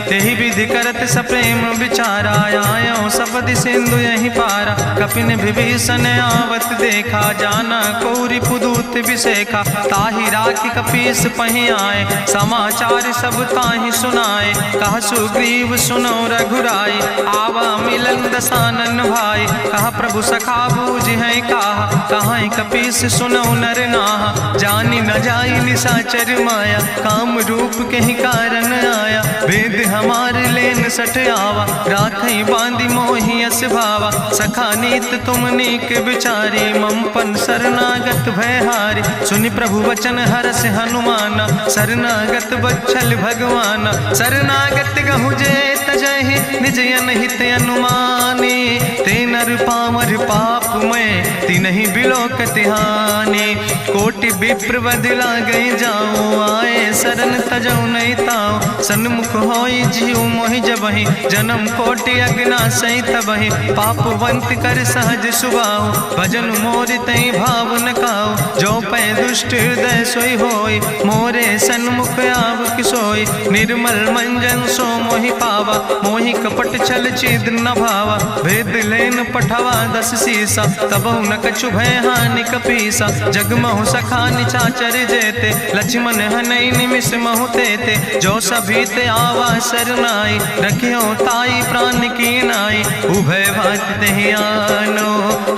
तेहि विधि करत सप्रेम विचारा आयो सपदि सिंधु यही पारा कपिन विभीषण आवत देखा जाना कौरि पुदूत विशेखा ताहि राखी कपीस पहि आए समाचार सब ताहि सुनाए कहा सुग्रीव सुनो रघुराई आवा मिलन दसानन भाई कहा प्रभु सखा बूझ है कहा कपीस सुनो नर नाहा जानी न जाई निशाचर माया काम रूप के ही कारण आया वेद हमार लेन सठ आवा राखई बांधी मोहि अस भावा सखा नीत तुम नीक विचारी ममपन शरणागत भयहारी सुनि प्रभु वचन हरस हनुमाना शरणागत बच्छल भगवाना शरणागत गहु जे तजहि निज अनहित अनुमानी ते नर पामर पाप में तिनहि बिलोकत हानि कोटि विप्र बदला गई जाऊं आए शरण तजौ नहीं ताऊं सन्मुख होई जीव मोहि जबहि जन्म कोटि अग्ना सही तबहि पापवंत कर सहज सुभाऊ भजन मोर तई भाव न काऊ जो पै दुष्ट हृदय सोई होई मोरे सन्मुख आव किसोई निर्मल मंजन सो मोहि पावा मोहि कपट छल छिद न भावा भेद लेन पठवा दस सीसा तबहु न कछु भय हानि कपीसा जगमहु सखा निचाचर जेते लक्ष्मण हनई निमिष महु तेते जो सभी ते आवा सरनाई रखियो ताई प्राण की नाई उभय भात तेहि आनो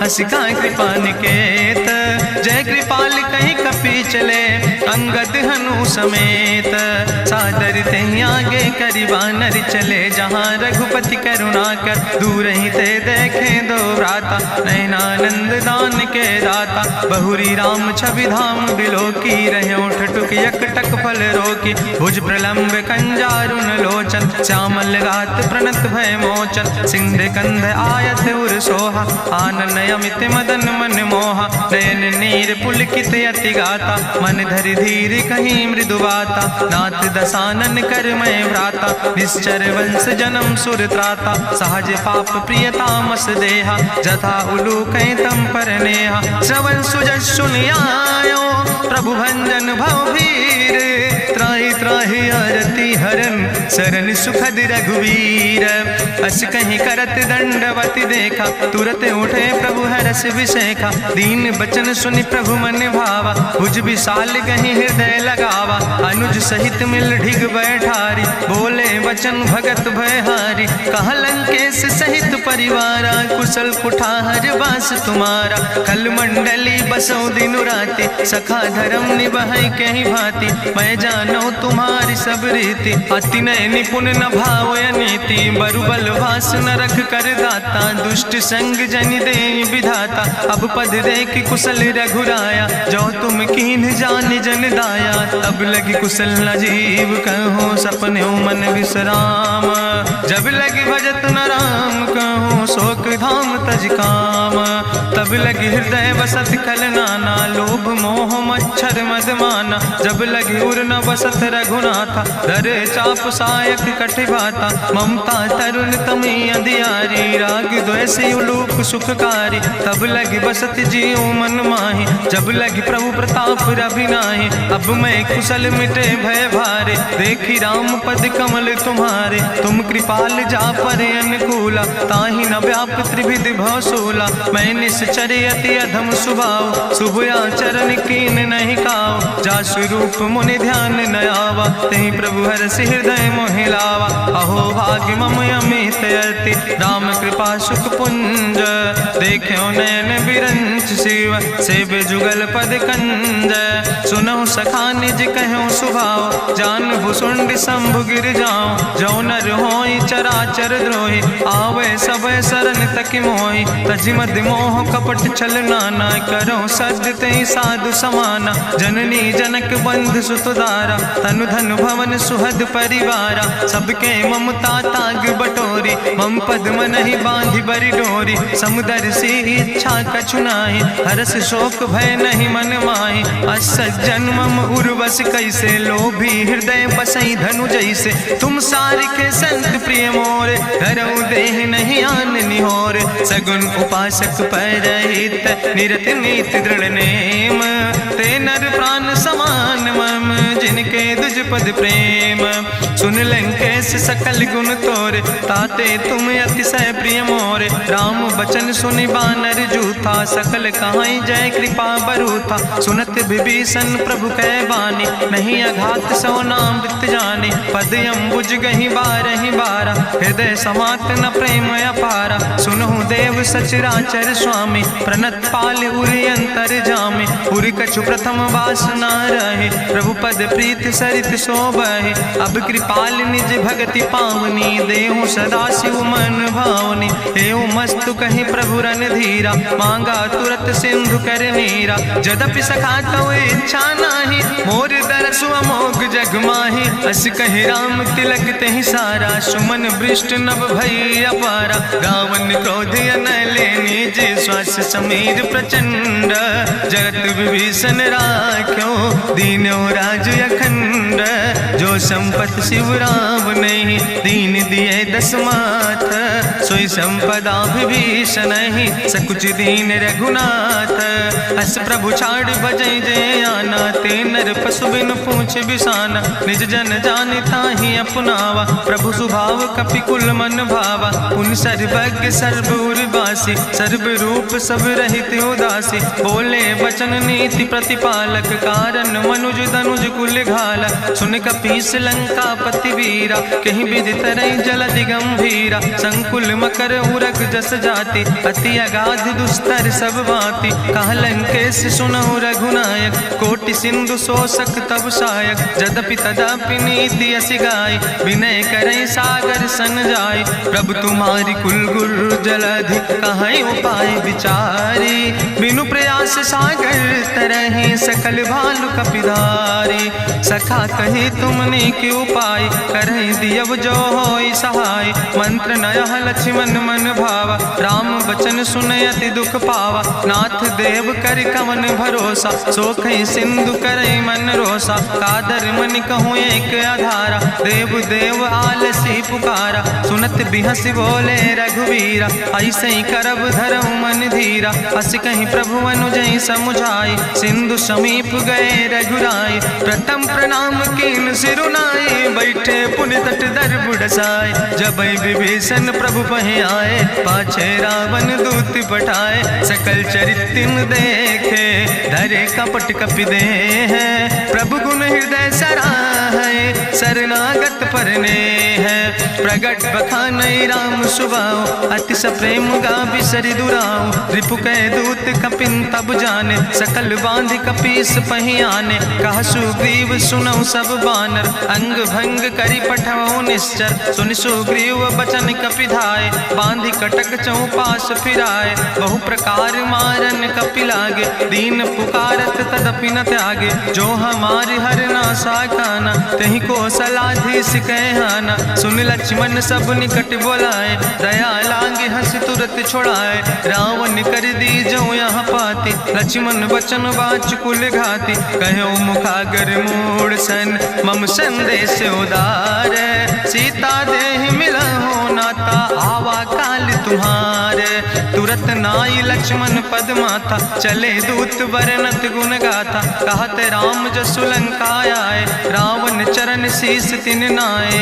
हसिका कृपा निकेत जय कृपाल कहीं कपी चले अंगद हनु समेत सादर तेहि आगे करि बानर चले जहाँ रघुपति करुणा कर दूर ही ते देखे दो भ्राता नयनानंद दान के दाता बहुरी राम छवि धाम बिलो की रहो ठटुक यकटक फल रोकी भुज प्रलंब कंजारुन लोचन श्यामल गात प्रणत भय मोचन सिंध कंध आयत उर सोहा आनन अमित मदन मन मोहा नयन नीर पुलकित अति गाता, मन धरि धीर कहीं मृदु बाता, नाथ दसानन कर मैं भ्राता, निश्चर वंश जन्म सुर त्राता, सहज पाप प्रियतामस देहा, जथा उलूक तम पर नेहा, श्रवण सुजस सुनियायो प्रभु भंजन भवभीर, त्राहि त्राहि आरती हरन शरण सुखद रघुवीर, अस कहीं करत दंडवत देखा, तुरत उठे प्रभु हरस विषेखा, दीन बचन सुनि प्रभु मन भावा, भुज विशाल कहीं हृदय लगावा, अनुज सहित मिल ढिग बैठारी, बोले वचन भगत भयहारी, कहा लंकेश सहित परिवारा, कुशल कुठार वास तुम्हारा, कल मंडली बसो दिनु राति, सखा धर्म निभाई कहीं भांति, मैं जानो तुम्हारी सब रीति, अति नय निपुण न भाव नीति, बरुबल वास न रख कर दाता, दुष्ट संग जन दे विधाता, अब पद देख कुशल रघुराया, जो तुम कीन जान जन दाया, तब लगी कुशल न जीव कहो, सपने मन विश्राम, जब लगी भजत न राम कहो, शोक धाम तज काम, तब लगी हृदय बसत खल नाना, लोभ मोह मच्छर मद माना, जब लगी उर न बसत रघुनाथा, धरे चाप सायक कटिभाता, ममता तरुण तमी अंधियारी, राग द्वेषी उलूक सुखकारी, तब लगी बसत जीव मन माही, जब लगी प्रभु प्रताप रभिनाही, अब मैं कुशल मिटे भय भारे, देखी राम पद कमल तुम्हारे, तुम कृपाल जा पर अनुकूला, ताहि न व्याप त्रिविध भवसूला, मैं निश्चर अति अधम स्वभाव, शुभ आचरण कीन नहीं काव, जा स्वरूप मुनि ध्यान न आवा, तहि प्रभु हरष हृदय मोहि लावा, अहो भाग्य मम अमित अति, राम कृपा सुख पुंज, देखो नयन बिरंच शिव, सेव जुगल पद कंज, सुनहु सखा निज कहो सुभाव, जानहु सुंड शंभु गिर जाओ, जो नर होई चराचर द्रोही, आवे सब शरण तक मोहि, तज मद मोह कपट छल नाना, करो सद्य तेहि साधु समाना, जननी जनक बंधु सुतदारा, तनु धन भवन सुहद परिवारा, सबके ममता ताग बटोरी, मम पद मन ही बांधि बरि डोरी, समुदर सी इच्छा कछु नाही, हरस शोक भय नहीं मन माही, असज्जन मम उर्वश कैसे, लोभी हृदय बसई धनु जैसे, तुम सारिके संत प्रिय मोरे, धरऊ देह नहीं आन निहोर, सगुन उपासक परहित, निरत नीति दृढ़ नेम, ते नर प्राण समान मम, जिनके दुज पद प्रेम, सुन लंकेश सकल गुण तोरे, ताते तुम अतिशय प्रिय मोरे, राम बचन सुनि बानर जूथा, सकल कहाई जय कृपा बरूथा, सुनत विभीषण प्रभु कै बानी, नहीं अघात सो नाम वृत्त जानी, पद अम्बुज गहि बारहि बारा, हृदय समात न प्रेम अपारा, सुनहु देव सचराचर स्वामी, प्रणत पाल उरि अंतर जामी, उरि कछु प्रथम वासना रहे, प्रभु पद प्रीत सरित शोभहि, अब कृपाल निज भगति पावनी, देहु सदा शिव मन भावनी, एवं मस्तु कहीं प्रभु रन धीरा, मांगा तुरत सिंधु कर नीरा, जदपि सखा तो इच्छा नाही, मोर दरसु अमोघ जग माही, अस कहि राम तिलक तेहि सारा, सुमन वृष्ट नभ भई अपारा, गावन क्रोध अनले निज, श्वास समीर प्रचंड, जगत विभीषण राख्यो, दीनो राज अखंड, जो संपत शिव राम नहीं, दीन दिए दस माथ, सोई संपदा विभीषण नहीं, सकुच दीन रघुनाथ, अस प्रभु छाड़ भजई जय आना, ते नर पशु बिन पूछ बिसाना, निज जन जान ताहि अपनावा, प्रभु स्वभाव कपि कुल मन भावा, उन सर्वज्ञ सर्वउर्वासी, सर्व रूप सब रहित उदासी, बोले वचन नीति प्रतिपालक, कारण मनुज धनुज कुल घाला, सुन कपीस लंका पति वीरा, कहीं विधि तरई जलधि गंभीरा, संकुल मकर उरग जस जाति, अति अगाध दुस्तर सब भांति, कहा लंकेश सुनहु रघुनायक, कोटि सिंधु शोषक तब साय, सहायक जदपि तदपि नीति असि गाय विनय करई सागर सन जाय प्रभु तुम्हारी कुल गुरु जलधि कहीं उपाय विचारी बिनु प्रयास सागर तरहि सकल भालु कपिधारी सखा कही तुमने के उपाय करहि दियव जो होई सहाय मंत्र नयह लक्ष्मण मन भावा राम बचन सुनयति दुख पावा नाथ देव कर कवन भरोसा सोखई सिंधु करई मन रोसा कादर मन कहूँ एक आधारा देव देव आलसी पुकारा सुनत बिहस बोले रघुवीरा ऐसे ही करब धरऊ मन धीरा अस कहीं प्रभु अनुजय समुझाई सिंधु समीप गए रघुराई प्रथम प्रणाम कीन सिरुनाई बैठे पुनि तट दर बुढ़साए जब विभीषण प्रभु पहे आए पाछे रावण दूत पठाए सकल चरितिन देखे धरे कपट कपि दे है प्रभु गुण हृदय सराहै शरणागत परने है प्रगट बखानई राम सुभाव अति सप्रेम गा बिसरि दुराव रिपु कै दूत कपिन तब जाने सकल बांधि कपीस पहि आने कह सुग्रीव सुनऊ सब बानर अंग भंग करि पठवऊ निश्चर सुनि सुग्रीव बचन कपिधाय बांधि कटक चौपास फिराए बहु प्रकार मारन कपि लागे दीन पुकारत तदपि न त्यागे जो हमारी हर ना साकाना तही को सलाधीस कहना सुन लक्ष्मण सब निकट बोलाए दया लागे हंस तुरत छोड़ाए रावण कर दी जो यहाँ पाती लक्ष्मण बचन बाच कुल घाती कहो मुखागर मूड सन मम संदेश उदार सीता देह मिला हो नाता आवा काल तुम्हारे तुरत नाई लक्ष्मण पद माथा चले दूत बरनत गुण गाथा कहत राम जसु लंका आए रावण चरण शीस तिन नाए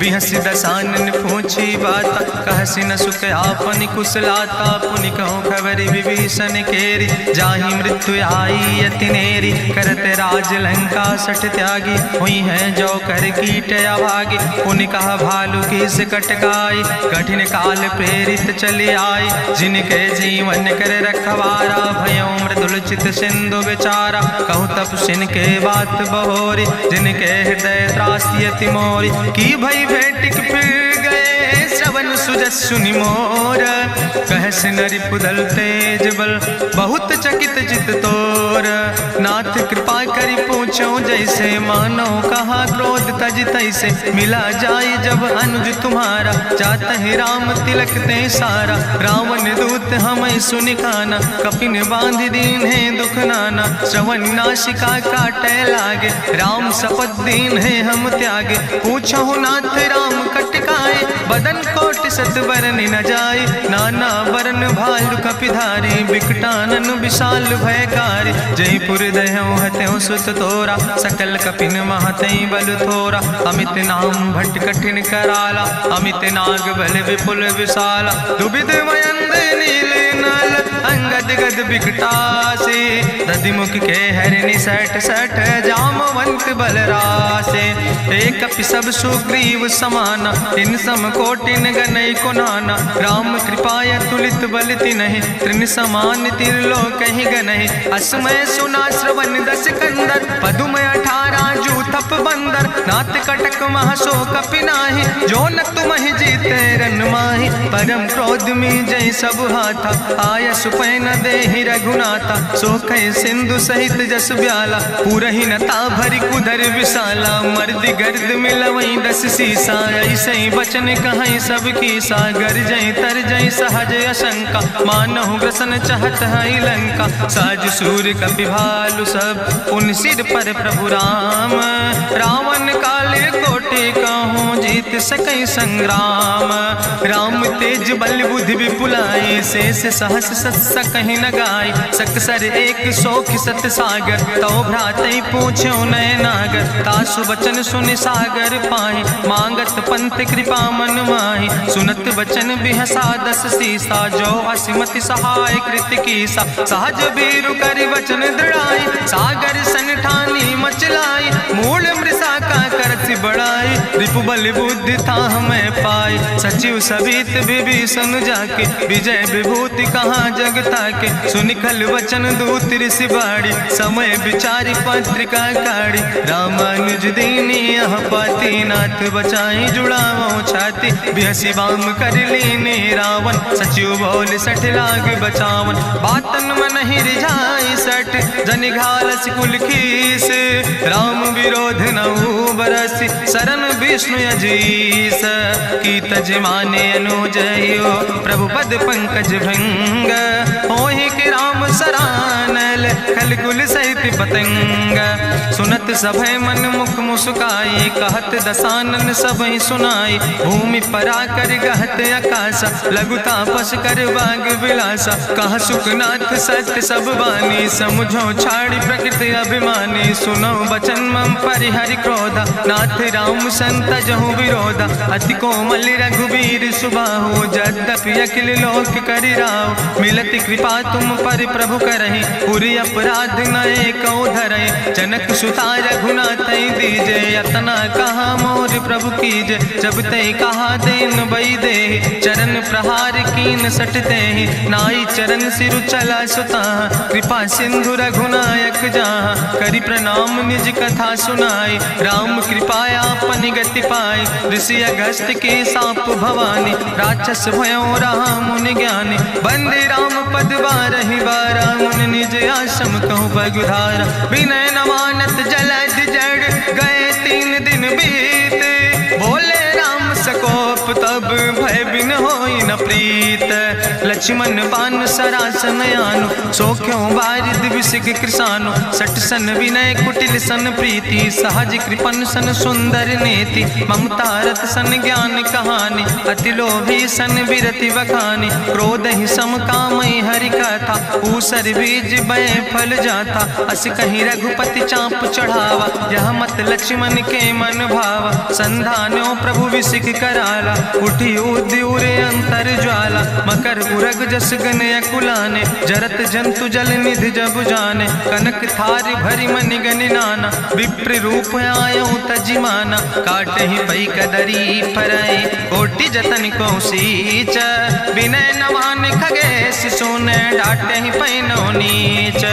बिहस दसानन पूछी बात कहसी न सुख आपन कुशलाता पुनि कहूँ खबर विभीषण केरी जाहि मृत्यु आई यति नेरी करत राज लंका सठ त्यागी हुई है जो कर कीट अभागी पुनि कहा भालू की से कटकाई कठिन काल प्रेरित चली आई जिनके जीवन कर रखवारा भयो मृदुल चित सिंधु विचारा कहु तप सिन के बात बहोरी जिनके हृदय त्रासियति मोरी की भई भेटिक फिर गए श्रवण सुजस्सु निमोर कहस नरि पुदल तेज बल बहुत चकित चित तोर नाथ कृपा करी पूछो जैसे मानो कहा क्रोध तज तैसे मिला जाए जब अनुज तुम्हारा जात है राम तिलक ते सारा रावण दूत हमें सुनिखाना कपिन बांध दीन है दुख नाना श्रवण नाशिका काटे लागे राम शपथ दीन है हम त्यागे पूछो नाथ राम कटकाए बदन कोट सत बरन न जाए नाना बरन भालु कपिधारी विकटानन विशाल भयकारी जयपुर दह्यों हत्यों सुत तोरा सकल कपिन महतई बल थोरा अमित नाम भट्ट कठिन कराला अमित नाग बल विपुल विशाला दुबिद मयंद नील नल अंगद गद बिकटासे दधिमुख के हरिणि सठ सठ जामवंत बलरासे एक कपि सब सुग्रीव समाना इन सम कोटिन गनई को नाना राम कृपाय तुलित बल तिनहि त्रिन समान तिरलोक ही गनहि असमय सुना श्रवण दस कंदर पदुम 18 जूथप बंदर नाथ कटक महसो कपि नाही जो न तुम ही जीते रन माही परम क्रोध में जय सब हाथा आय सुपै न देहि रघुनाथा सोखे सिंधु सहित जस ब्याला पूरहि नता भरि कुधर विशाला मर्द गर्द मिलवई 10 सीसा ऐसे बचन कहीं सब की सागर जय तर जय सहज अशंका मानहु ग्रसन चाहत है लंका साज सूर कपि भालु सब उन सिर पर प्रभु राम रावण काले कोटि कहूँ जीत सकई संग्राम राम तेज बल बुद्धि विपुलाई शेष सहस सत्स कहीं न गाय सकसर 100 सत सागर तो भ्रातई पूछो नय नागर तासु बचन सुनि सागर पाहि मांगत पंथ कृपा मन माहि सुनत बचन बिहसा 10 सीसा जो असिमति सहाय कृत कीसा सहज बीरु करि वचन दृढ़ाई सागर सन ठानी मचलाई मूल मृषा का करत बड़ाई, रिपु बल बुद्धि था हमें पाई। सचिव सबित विभीषण जाके, विजय विभूति कहाँ जग ताके। सुनिखल वचन दूत ऋषि बाड़ी, समय विचारी पत्रिका काढ़ी। रामानुज दीनी यह पाती, नाथ बचाई जुड़ावो छाती। बिहसी बाम कर लीने रावण, सचिव बोल सठ लाग बचावन। बातन मन ही रिझाई सठ, जन घालस कुल खीस। राम विरोध नऊ बरसी, शरण विष्णु अजीस। की तज माने अनुजयो, प्रभु पद पंकज भंग। होहि के राम सरानल, खल कुल सहित पतंग। सुनत सभय मन मुख मुस्काई, कहत दसानन सबहि सुनाई। भूमि परा कर गहत आकाशा, लघु तापस कर बाग विलासा। कहा सुखनाथ सत्य सब बानी, समुझो छाड़ी प्रकृति अभिमानी। सुनो बचन मम परिहरि क्रोधा, नाथ राम संत जहु विरोधा। अति कोमल रघुबीर सुबाहु, यद्यपि अखिल लोक करि राव। मिलति कृपा तुम पर प्रभु करहि, पुरि अपराध नए कौ धरहि। जनक सुता रघुनाथ दीजे, यतना कहा मोर प्रभु कीजे। जब ते कहा देन बई दे, चरण प्रहार कीन सटते। नाई चरण सिरु चला सुता, कृपा सिंधु रघुनायक जहाँ। करि प्रणाम निज कथा सुनाई, राम कृपाया अपनी गति पाई। ऋषि अगस्त के साप भवानी, राक्षस भयो रहा मुनि ज्ञानी। बंदे राम पद बारहि बारा, मुनि निज आश्रम कहु बगुधारा। विनय न मानत जलद जड़, गए 3 दिन बीते। बोले राम सकोप तब, भय बिन होई न प्रीत। लक्ष्मण बान सरासन आनु, सोख्यो बारिद विसिग कृसानु। सठ सन विनय कुटिल सन प्रीति, सहज कृपन सन सुंदर नीति। ममता रत सन ज्ञान कहानी, अति लोभी सन विरति बखानी। क्रोध ही सम कामई हरि कथा, ऊसर बीज बय फल जाता। अस कहीं रघुपति चाप चढ़ावा, यह मत लक्ष्मण के मन भावा। संधानो प्रभु विसिक कराला, उठी उद्युरे अंतर ज्वाला। मकर उरग जस गन अकुलाने, जरत जंतु जल निधि जब जाने। कनक थारी भरी मनि गनि नाना, विप्र रूप आयो तजिमाना। काटे ही पई कदरी फरई, कोटि जतन को सींच। विनय नवान खगेश सोने, डाटे ही पैनो नीच।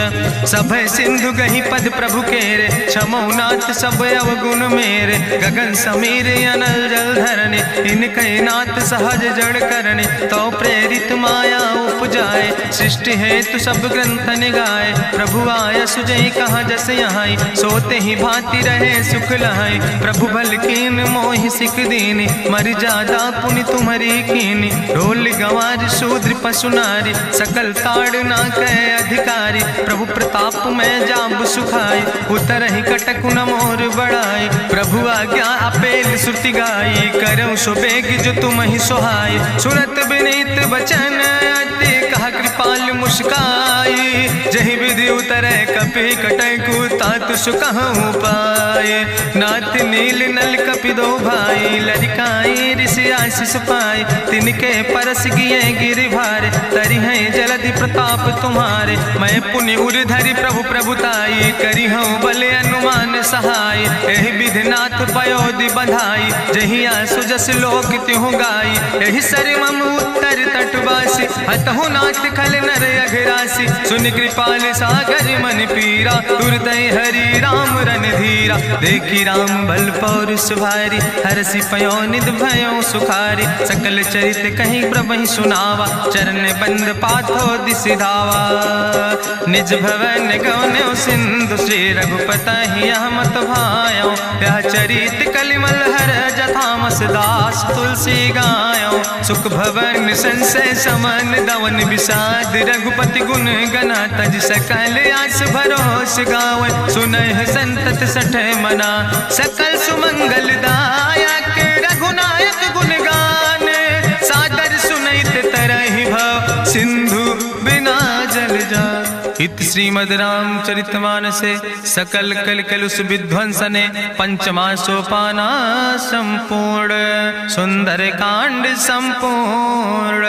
सब सिंधु गही पद प्रभु केरे, क्षमो नाथ सब अवगुण मेरे। गगन समीर अनल जल धरने, इनके नाथ सहज जड़ करने। तो प्रेरित माया उपजाए, सृष्टि हेतु सब ग्रंथ निगाए। प्रभु आय सुजई कहा जस यहाँ, सोते ही भांति रहे सुख लहाई। प्रभु भल कीन मोहि सिख दीनी, मर जादा पुनि तुम्हारी कीनी। ढोल गंवार शूद्र पशु नारी, सकल ताड़ ना कहे अधिकारी। प्रभु प्रताप में जाब सुखाई, उतर ही कटक न मोर बड़ाई। प्रभु आज्ञा अपेल श्रुति गाई, करऊँ सो बेग जो तुम ही सोहाई। सुनत विनीत बचन अति, कहा कृपाल मुस्काई। जहि विधि उतरे कपि कटकु, तात सुकहु पाए। नाथ नील नल कपि दो भाई, लरिकाई ऋषि आशीष पाए। तिनके परस गिए गिरि भारे, तरि हैं जलधि प्रताप तुम्हारे। मैं पुनि उर धरि प्रभु प्रभुताई, करी हूँ बल अनुमान सहाय। एहि विधि नाथ पयोधि बधाई, जहिया सुजस लोक त्यों गाई। एहि सर मम उत्तर तटवासी, हतहु नाथ खल नर अघरासी। सुन कृपाल सागर मन पीरा, तुरत हरि राम रन धीरा। देखी राम बल पौरुष भारी, हरसि पयो निध भयो सुखारी। सकल चरित कहीं प्रभु सुनावा, चरण बंद पाथो दिसि धावा। निज भवन गौन्यो सिंधु, श्री रघुपति मत भायो। यह चरित कलिमल हर जथामस, दास तुलसी गायो। सुख भवन संशय समन, दवन विषाद रघुपति गुण गना। तज सकल आस भरोस गावे, सुनहि संतत सठ मना। सकल सुमंगल दायक, रघुनायक गुण गाने। सादर सुनैत तरहि भव, सिंधु बिना जल जा। इत श्रीमद् रामचरितमानसे सकल कल कलुष विध्वंसने। पंचमा सोपाना संपूर्ण, सुंदर कांड संपूर्ण।